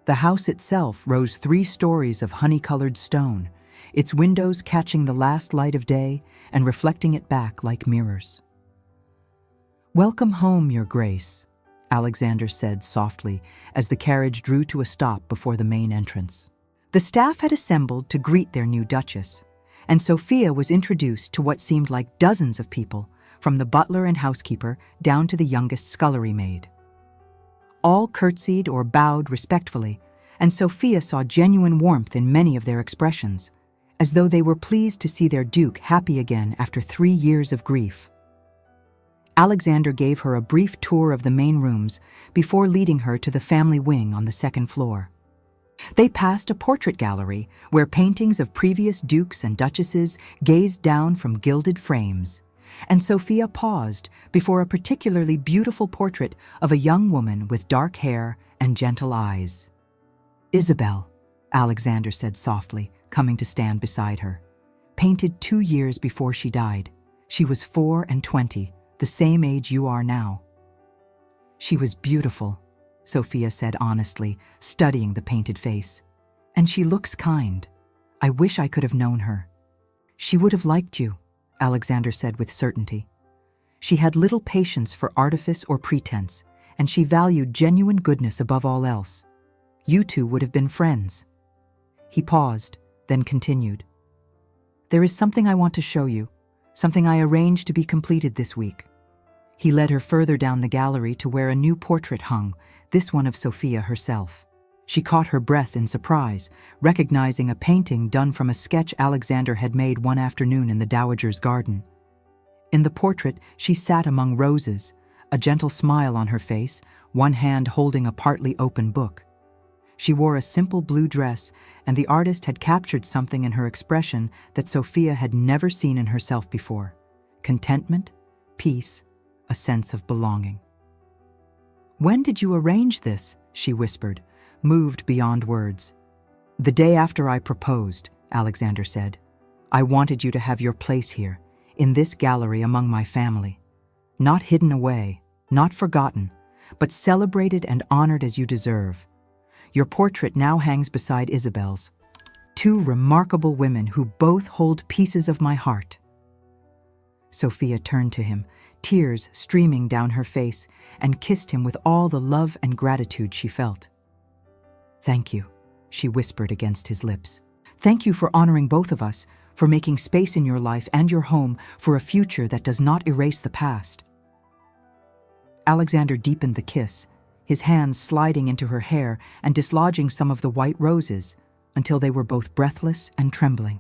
The house itself rose 3 stories of honey-colored stone, its windows catching the last light of day and reflecting it back like mirrors. "Welcome home, Your Grace," Alexander said softly as the carriage drew to a stop before the main entrance. The staff had assembled to greet their new Duchess, and Sophia was introduced to what seemed like dozens of people, from the butler and housekeeper down to the youngest scullery maid. All curtsied or bowed respectfully, and Sophia saw genuine warmth in many of their expressions, as though they were pleased to see their duke happy again after 3 years of grief. Alexander gave her a brief tour of the main rooms before leading her to the family wing on the 2nd floor. They passed a portrait gallery where paintings of previous dukes and duchesses gazed down from gilded frames, and Sophia paused before a particularly beautiful portrait of a young woman with dark hair and gentle eyes. "Isabel," Alexander said softly, coming to stand beside her. "Painted 2 years before she died. She was 4 and 20, the same age you are now." "She was beautiful," Sophia said honestly, studying the painted face. "And she looks kind. I wish I could have known her." "She would have liked you," Alexander said with certainty. "She had little patience for artifice or pretense, and she valued genuine goodness above all else. You two would have been friends." He paused, then continued. "There is something I want to show you, something I arranged to be completed this week." He led her further down the gallery to where a new portrait hung, this one of Sophia herself. She caught her breath in surprise, recognizing a painting done from a sketch Alexander had made one afternoon in the Dowager's garden. In the portrait, she sat among roses, a gentle smile on her face, one hand holding a partly open book. She wore a simple blue dress, and the artist had captured something in her expression that Sophia had never seen in herself before: contentment, peace, a sense of belonging. "When did you arrange this?" she whispered, moved beyond words. "The day after I proposed," Alexander said. "I wanted you to have your place here, in this gallery among my family. Not hidden away, not forgotten, but celebrated and honored as you deserve. Your portrait now hangs beside Isabel's. 2 remarkable women who both hold pieces of my heart." Sophia turned to him, tears streaming down her face, and kissed him with all the love and gratitude she felt. "Thank you," she whispered against his lips. "Thank you for honoring both of us, for making space in your life and your home for a future that does not erase the past." Alexander deepened the kiss, his hands sliding into her hair and dislodging some of the white roses until they were both breathless and trembling.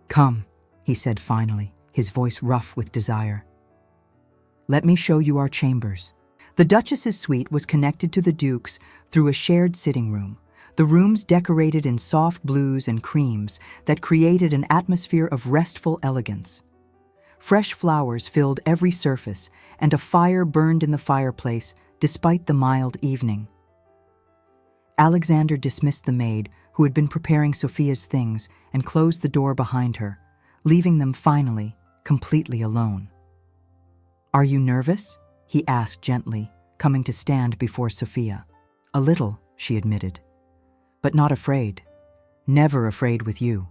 "Come," he said finally, his voice rough with desire. "Let me show you our chambers." The Duchess's suite was connected to the Duke's through a shared sitting room, the rooms decorated in soft blues and creams that created an atmosphere of restful elegance. Fresh flowers filled every surface, and a fire burned in the fireplace despite the mild evening. Alexander dismissed the maid who had been preparing Sophia's things and closed the door behind her, leaving them finally completely alone. "Are you nervous?" he asked gently, coming to stand before Sophia. "A little," she admitted. "But not afraid. Never afraid with you."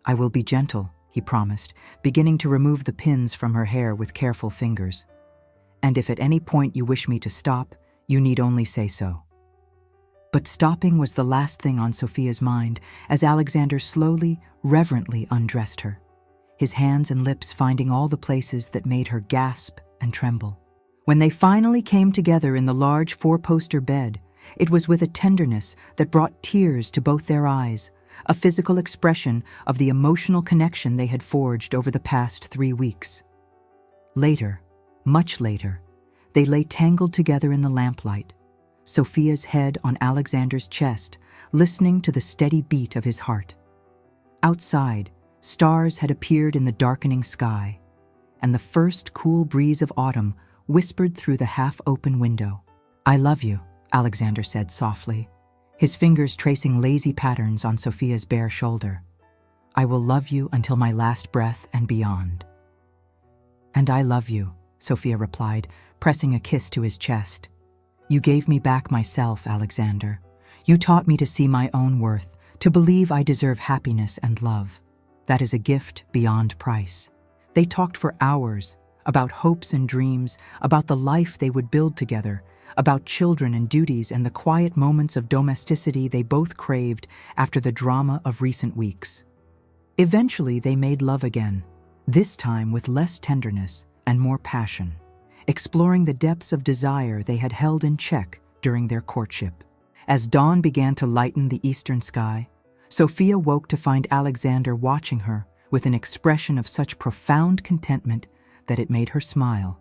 "I will be gentle," he promised, beginning to remove the pins from her hair with careful fingers. and if at any point you wish me to stop, you need only say so." But stopping was the last thing on Sophia's mind as Alexander slowly, reverently undressed her, his hands and lips finding all the places that made her gasp and tremble. When they finally came together in the large four-poster bed, it was with a tenderness that brought tears to both their eyes, a physical expression of the emotional connection they had forged over the past 3 weeks. Later, much later, they lay tangled together in the lamplight, Sophia's head on Alexander's chest, listening to the steady beat of his heart. Outside, stars had appeared in the darkening sky, and the first cool breeze of autumn whispered through the half-open window. "I love you," Alexander said softly, his fingers tracing lazy patterns on Sophia's bare shoulder. "I will love you until my last breath and beyond." "And I love you," Sophia replied, pressing a kiss to his chest. "You gave me back myself, Alexander. You taught me to see my own worth, to believe I deserve happiness and love. That is a gift beyond price." They talked for hours, about hopes and dreams, about the life they would build together, about children and duties and the quiet moments of domesticity they both craved after the drama of recent weeks. Eventually they made love again, this time with less tenderness and more passion, exploring the depths of desire they had held in check during their courtship. As dawn began to lighten the eastern sky, Sophia woke to find Alexander watching her with an expression of such profound contentment that it made her smile.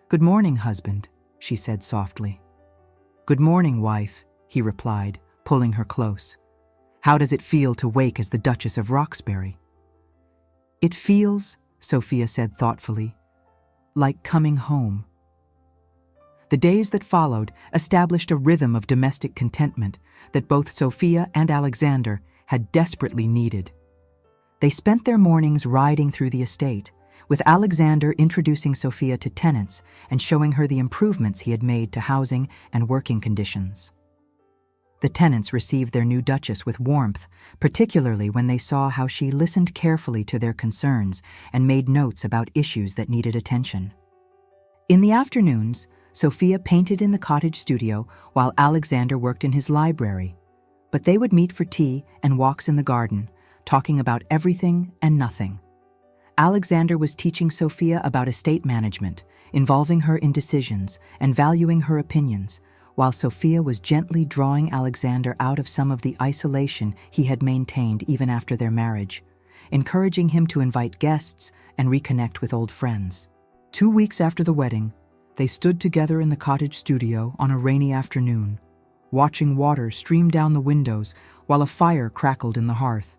"Good morning, husband," she said softly. "Good morning, wife," he replied, pulling her close. "How does it feel to wake as the Duchess of Roxbury?" "It feels," Sophia said thoughtfully, "like coming home." The days that followed established a rhythm of domestic contentment that both Sophia and Alexander had desperately needed. They spent their mornings riding through the estate, with Alexander introducing Sophia to tenants and showing her the improvements he had made to housing and working conditions. The tenants received their new duchess with warmth, particularly when they saw how she listened carefully to their concerns and made notes about issues that needed attention. In the afternoons, Sophia painted in the cottage studio while Alexander worked in his library, but they would meet for tea and walks in the garden, talking about everything and nothing. Alexander was teaching Sophia about estate management, involving her in decisions and valuing her opinions, while Sophia was gently drawing Alexander out of some of the isolation he had maintained even after their marriage, encouraging him to invite guests and reconnect with old friends. 2 weeks after the wedding, they stood together in the cottage studio on a rainy afternoon, watching water stream down the windows while a fire crackled in the hearth.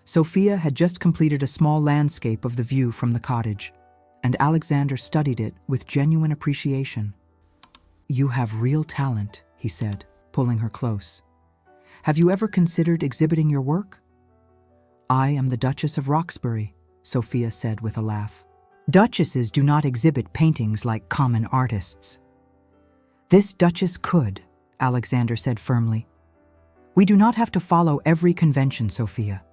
Sophia had just completed a small landscape of the view from the cottage, and Alexander studied it with genuine appreciation. "You have real talent," he said, pulling her close. "Have you ever considered exhibiting your work?" "I am the Duchess of Roxbury," Sophia said with a laugh. "Duchesses do not exhibit paintings like common artists." "This duchess could," Alexander said firmly. "We do not have to follow every convention, Sophia.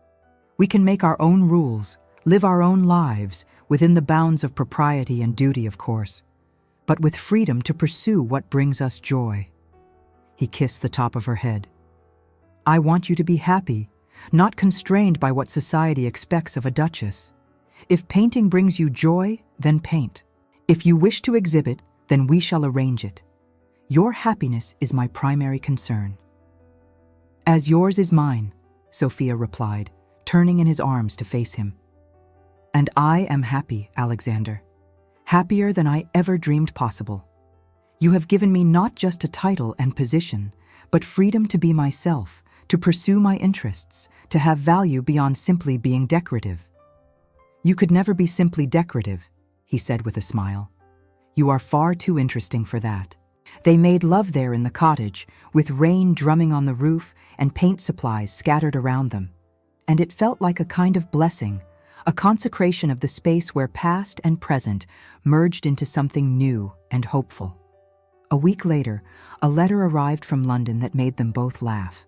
We can make our own rules, live our own lives, within the bounds of propriety and duty, of course, but with freedom to pursue what brings us joy." He kissed the top of her head. "I want you to be happy, not constrained by what society expects of a duchess. If painting brings you joy, then paint. If you wish to exhibit, then we shall arrange it. Your happiness is my primary concern." "As yours is mine," Sophia replied, turning in his arms to face him. "And I am happy, Alexander. Happier than I ever dreamed possible. You have given me not just a title and position, but freedom to be myself, to pursue my interests, to have value beyond simply being decorative." "You could never be simply decorative," he said with a smile. "You are far too interesting for that." They made love there in the cottage, with rain drumming on the roof and paint supplies scattered around them. And it felt like a kind of blessing, a consecration of the space where past and present merged into something new and hopeful. A week later, a letter arrived from London that made them both laugh.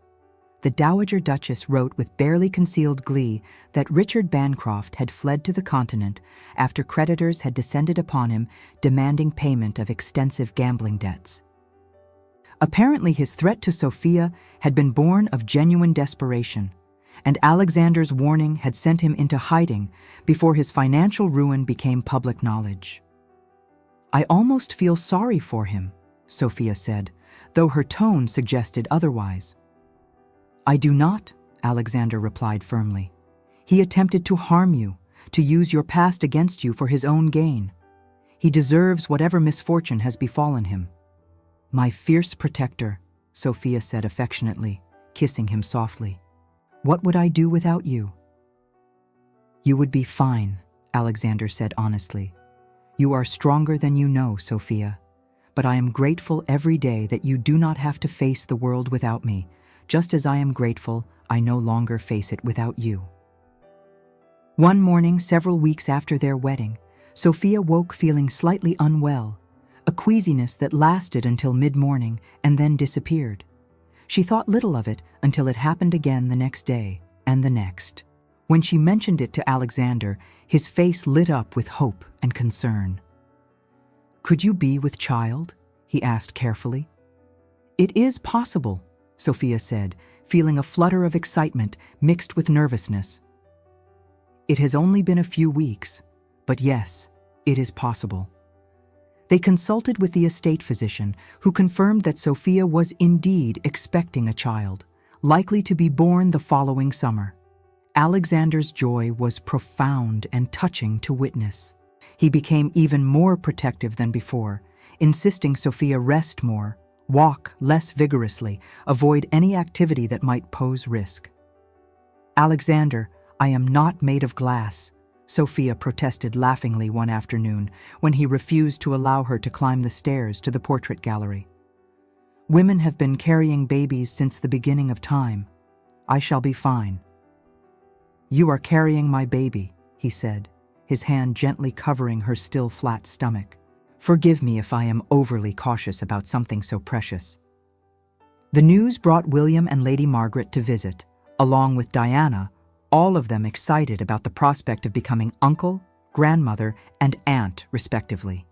The Dowager Duchess wrote with barely concealed glee that Richard Bancroft had fled to the continent after creditors had descended upon him demanding payment of extensive gambling debts. Apparently his threat to Sophia had been born of genuine desperation, and Alexander's warning had sent him into hiding before his financial ruin became public knowledge. "I almost feel sorry for him," Sophia said, though her tone suggested otherwise. "I do not," Alexander replied firmly. "He attempted to harm you, to use your past against you for his own gain. He deserves whatever misfortune has befallen him." "My fierce protector," Sophia said affectionately, kissing him softly. "What would I do without you?" "You would be fine," Alexander said honestly. "You are stronger than you know, Sophia. But I am grateful every day that you do not have to face the world without me, just as I am grateful I no longer face it without you." One morning, several weeks after their wedding, Sophia woke feeling slightly unwell, a queasiness that lasted until mid-morning and then disappeared. She thought little of it until it happened again the next day and the next. When she mentioned it to Alexander, his face lit up with hope and concern. "Could you be with child?" he asked carefully. "It is possible," Sophia said, feeling a flutter of excitement mixed with nervousness. "It has only been a few weeks, but yes, it is possible." They consulted with the estate physician, who confirmed that Sophia was indeed expecting a child, likely to be born the following summer. Alexander's joy was profound and touching to witness. He became even more protective than before, insisting Sophia rest more, walk less vigorously, avoid any activity that might pose risk. "Alexander, I am not made of glass," Sophia protested laughingly one afternoon when he refused to allow her to climb the stairs to the portrait gallery. "Women have been carrying babies since the beginning of time. I shall be fine." "You are carrying my baby," he said, his hand gently covering her still flat stomach. "Forgive me if I am overly cautious about something so precious." The news brought William and Lady Margaret to visit, along with Diana, all of them excited about the prospect of becoming uncle, grandmother, and aunt, respectively.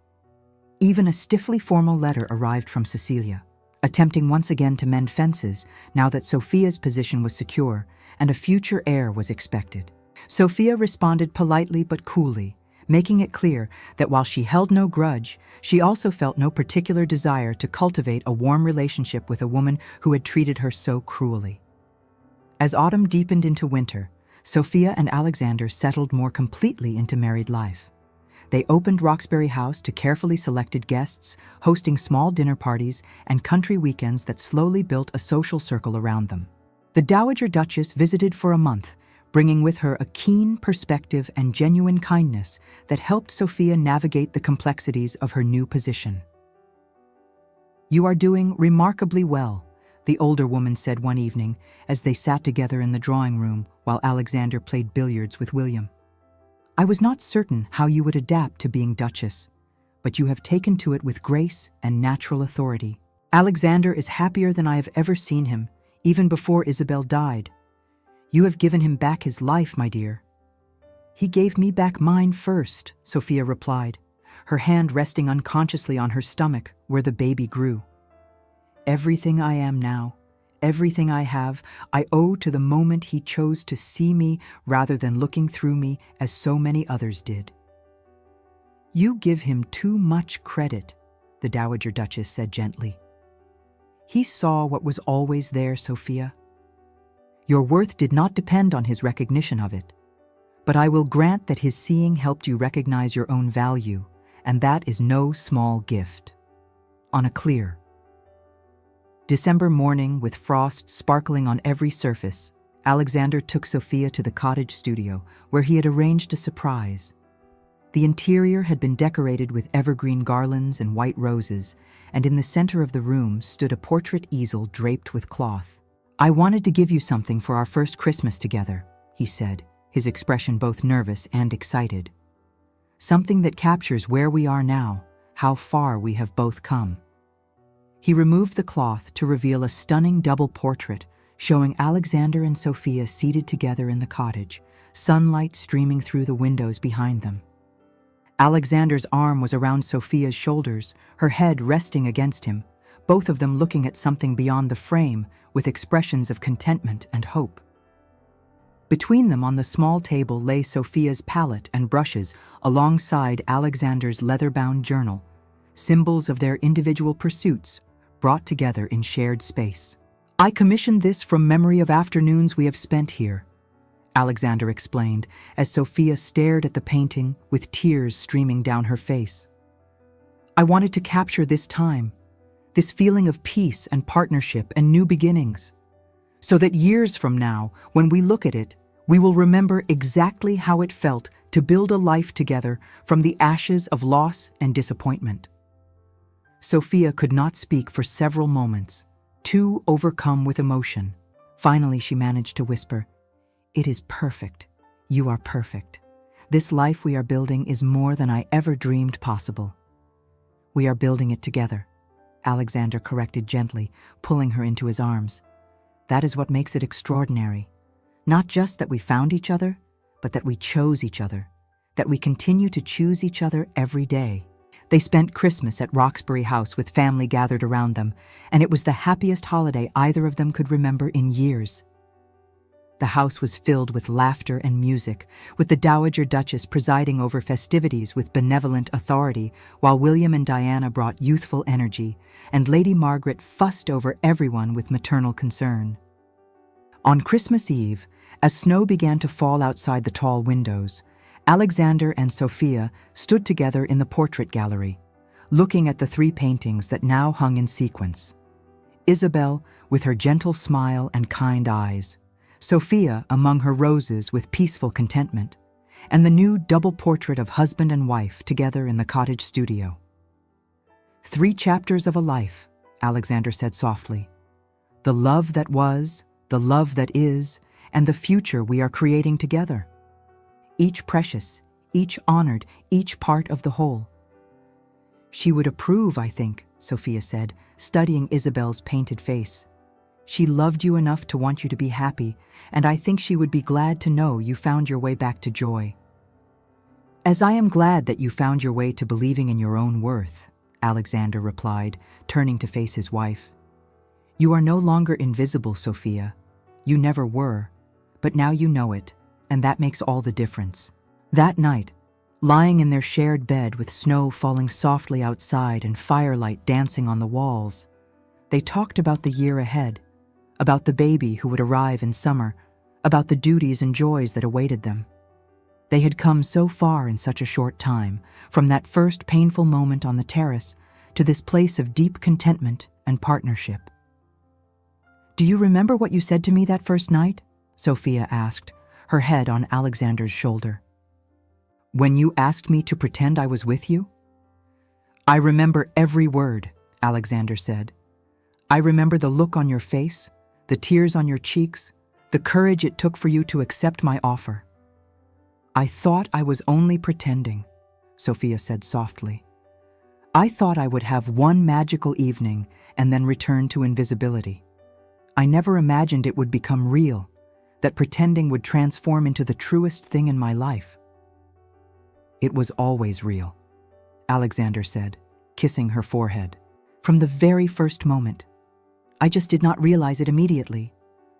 Even a stiffly formal letter arrived from Cecilia, attempting once again to mend fences now that Sophia's position was secure and a future heir was expected. Sophia responded politely but coolly, making it clear that while she held no grudge, she also felt no particular desire to cultivate a warm relationship with a woman who had treated her so cruelly. As autumn deepened into winter, Sophia and Alexander settled more completely into married life. They opened Roxbury House to carefully selected guests, hosting small dinner parties and country weekends that slowly built a social circle around them. The Dowager Duchess visited for a month, bringing with her a keen perspective and genuine kindness that helped Sophia navigate the complexities of her new position. "You are doing remarkably well," the older woman said one evening as they sat together in the drawing room while Alexander played billiards with William. "I was not certain how you would adapt to being Duchess, but you have taken to it with grace and natural authority. Alexander is happier than I have ever seen him, even before Isabel died. You have given him back his life, my dear." "He gave me back mine first," Sophia replied, her hand resting unconsciously on her stomach where the baby grew. "Everything I am now, everything I have, I owe to the moment he chose to see me rather than looking through me as so many others did." "You give him too much credit," the Dowager Duchess said gently. "He saw what was always there, Sophia. Your worth did not depend on his recognition of it, but I will grant that his seeing helped you recognize your own value, and that is no small gift." On a clear December morning, with frost sparkling on every surface, Alexander took Sophia to the cottage studio where he had arranged a surprise. The interior had been decorated with evergreen garlands and white roses, and in the center of the room stood a portrait easel draped with cloth. "I wanted to give you something for our first Christmas together," he said, his expression both nervous and excited. "Something that captures where we are now, how far we have both come." He removed the cloth to reveal a stunning double portrait showing Alexander and Sophia seated together in the cottage, sunlight streaming through the windows behind them. Alexander's arm was around Sophia's shoulders, her head resting against him, both of them looking at something beyond the frame with expressions of contentment and hope. Between them on the small table lay Sophia's palette and brushes alongside Alexander's leather-bound journal, symbols of their individual pursuits brought together in shared space. "I commissioned this from memory of afternoons we have spent here," Alexander explained as Sophia stared at the painting with tears streaming down her face. "I wanted to capture this time, this feeling of peace and partnership and new beginnings, so that years from now, when we look at it, we will remember exactly how it felt to build a life together from the ashes of loss and disappointment." Sophia could not speak for several moments, too overcome with emotion. Finally, she managed to whisper, "It is perfect. You are perfect. This life we are building is more than I ever dreamed possible." "We are building it together," Alexander corrected gently, pulling her into his arms. "That is what makes it extraordinary. Not just that we found each other, but that we chose each other, that we continue to choose each other every day." They spent Christmas at Roxbury House with family gathered around them, and it was the happiest holiday either of them could remember in years. The house was filled with laughter and music, with the Dowager Duchess presiding over festivities with benevolent authority, while William and Diana brought youthful energy, and Lady Margaret fussed over everyone with maternal concern. On Christmas Eve, as snow began to fall outside the tall windows, Alexander and Sophia stood together in the portrait gallery, looking at the three paintings that now hung in sequence. Isabel, with her gentle smile and kind eyes, Sophia among her roses with peaceful contentment, and the new double portrait of husband and wife together in the cottage studio. "Three chapters of a life," Alexander said softly. "The love that was, the love that is, and the future we are creating together. Each precious, each honored, each part of the whole." "She would approve, I think," Sophia said, studying Isabel's painted face. "She loved you enough to want you to be happy, and I think she would be glad to know you found your way back to joy." "As I am glad that you found your way to believing in your own worth," Alexander replied, turning to face his wife. "You are no longer invisible, Sophia. You never were, but now you know it, and that makes all the difference." That night, lying in their shared bed with snow falling softly outside and firelight dancing on the walls, they talked about the year ahead, about the baby who would arrive in summer, about the duties and joys that awaited them. They had come so far in such a short time, from that first painful moment on the terrace to this place of deep contentment and partnership. "Do you remember what you said to me that first night?" Sophia asked, her head on Alexander's shoulder. "When you asked me to pretend I was with you?" "I remember every word," Alexander said. "I remember the look on your face, the tears on your cheeks, the courage it took for you to accept my offer." "I thought I was only pretending," Sophia said softly. "I thought I would have one magical evening and then return to invisibility. I never imagined it would become real, that pretending would transform into the truest thing in my life." "It was always real," Alexander said, kissing her forehead. "From the very first moment. I just did not realize it immediately,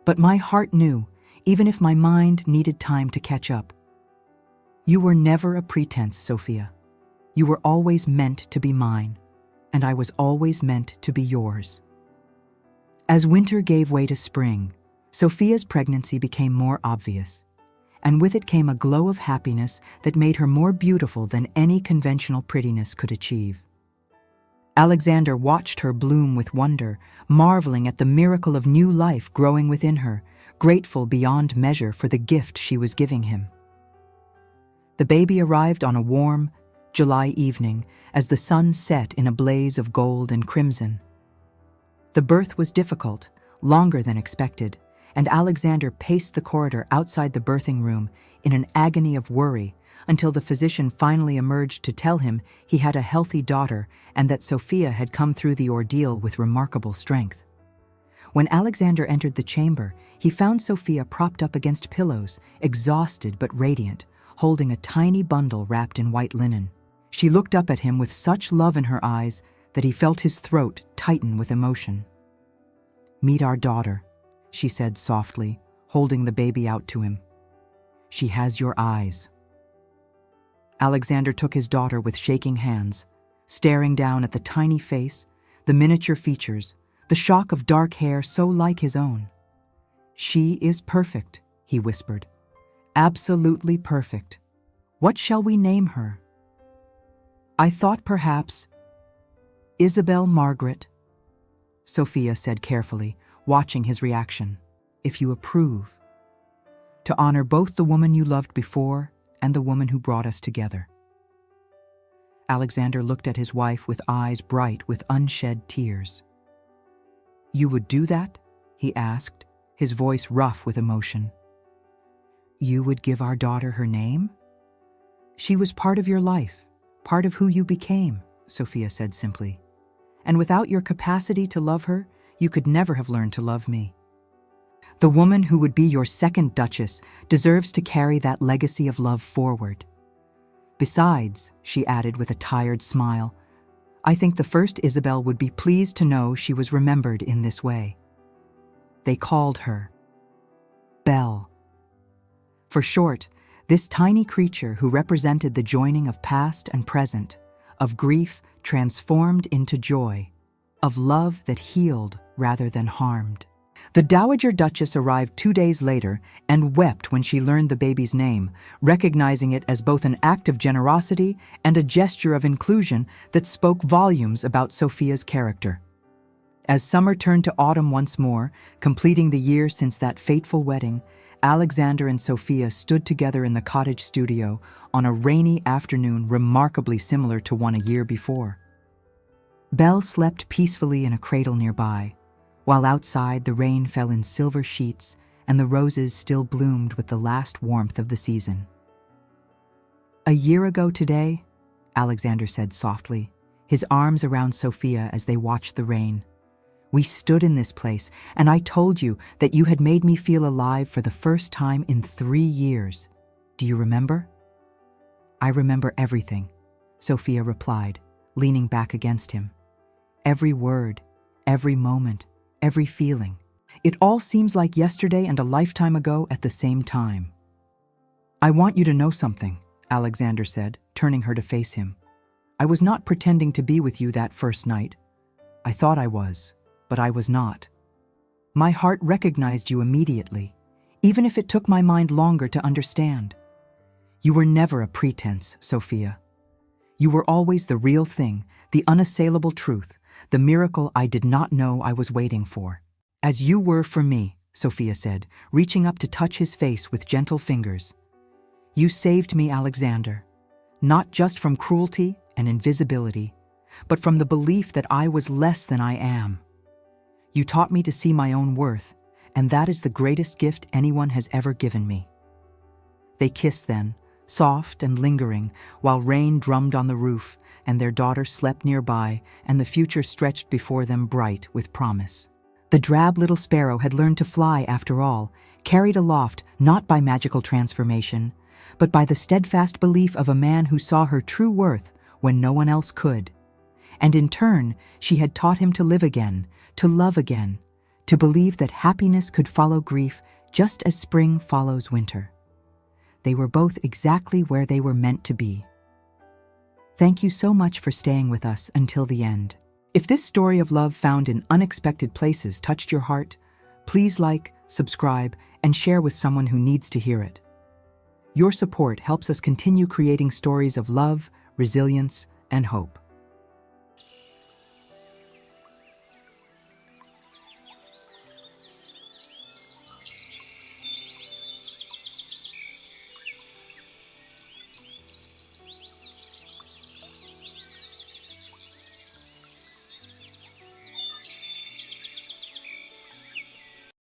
but my heart knew, even if my mind needed time to catch up. You were never a pretense, Sophia. You were always meant to be mine, and I was always meant to be yours." As winter gave way to spring, Sophia's pregnancy became more obvious, and with it came a glow of happiness that made her more beautiful than any conventional prettiness could achieve. Alexander watched her bloom with wonder, marveling at the miracle of new life growing within her, grateful beyond measure for the gift she was giving him. The baby arrived on a warm, July evening as the sun set in a blaze of gold and crimson. The birth was difficult, longer than expected, and Alexander paced the corridor outside the birthing room in an agony of worry until the physician finally emerged to tell him he had a healthy daughter and that Sophia had come through the ordeal with remarkable strength. When Alexander entered the chamber, he found Sophia propped up against pillows, exhausted but radiant, holding a tiny bundle wrapped in white linen. She looked up at him with such love in her eyes that he felt his throat tighten with emotion. "Meet our daughter," she said softly, holding the baby out to him. "She has your eyes." Alexander took his daughter with shaking hands, staring down at the tiny face, the miniature features, the shock of dark hair so like his own. "She is perfect," he whispered. "Absolutely perfect. What shall we name her?" "I thought perhaps Isabel Margaret," Sophia said carefully, watching his reaction. "If you approve. To honor both the woman you loved before and the woman who brought us together." Alexander looked at his wife with eyes bright with unshed tears. "You would do that?" he asked, his voice rough with emotion. "You would give our daughter her name?" "She was part of your life, part of who you became," Sophia said simply. "And without your capacity to love her, you could never have learned to love me. The woman who would be your second Duchess deserves to carry that legacy of love forward. Besides," she added with a tired smile, "I think the first Isabel would be pleased to know she was remembered in this way." They called her Belle. For short, this tiny creature who represented the joining of past and present, of grief transformed into joy, of love that healed rather than harmed. The Dowager Duchess arrived 2 days later and wept when she learned the baby's name, recognizing it as both an act of generosity and a gesture of inclusion that spoke volumes about Sophia's character. As summer turned to autumn once more, completing the year since that fateful wedding, Alexander and Sophia stood together in the cottage studio on a rainy afternoon remarkably similar to one a year before. Belle slept peacefully in a cradle nearby, while outside the rain fell in silver sheets and the roses still bloomed with the last warmth of the season. "A year ago today," Alexander said softly, his arms around Sophia as they watched the rain, "we stood in this place, and I told you that you had made me feel alive for the first time in 3 years. Do you remember?" "I remember everything," Sophia replied, leaning back against him. "Every word, every moment, every feeling. It all seems like yesterday and a lifetime ago at the same time." "I want you to know something," Alexander said, turning her to face him. "I was not pretending to be with you that first night. I thought I was, but I was not. My heart recognized you immediately, even if it took my mind longer to understand. You were never a pretense, Sophia. You were always the real thing, the unassailable truth, the miracle I did not know I was waiting for. As you were for me," Sophia said, reaching up to touch his face with gentle fingers. "You saved me, Alexander, not just from cruelty and invisibility, but from the belief that I was less than I am. You taught me to see my own worth, and that is the greatest gift anyone has ever given me." They kissed then, soft and lingering, while rain drummed on the roof and their daughter slept nearby and the future stretched before them bright with promise. The drab little sparrow had learned to fly after all, carried aloft not by magical transformation, but by the steadfast belief of a man who saw her true worth when no one else could. And in turn, she had taught him to live again, to love again, to believe that happiness could follow grief just as spring follows winter. They were both exactly where they were meant to be. Thank you so much for staying with us until the end. If this story of love found in unexpected places touched your heart, please like, subscribe, and share with someone who needs to hear it. Your support helps us continue creating stories of love, resilience, and hope.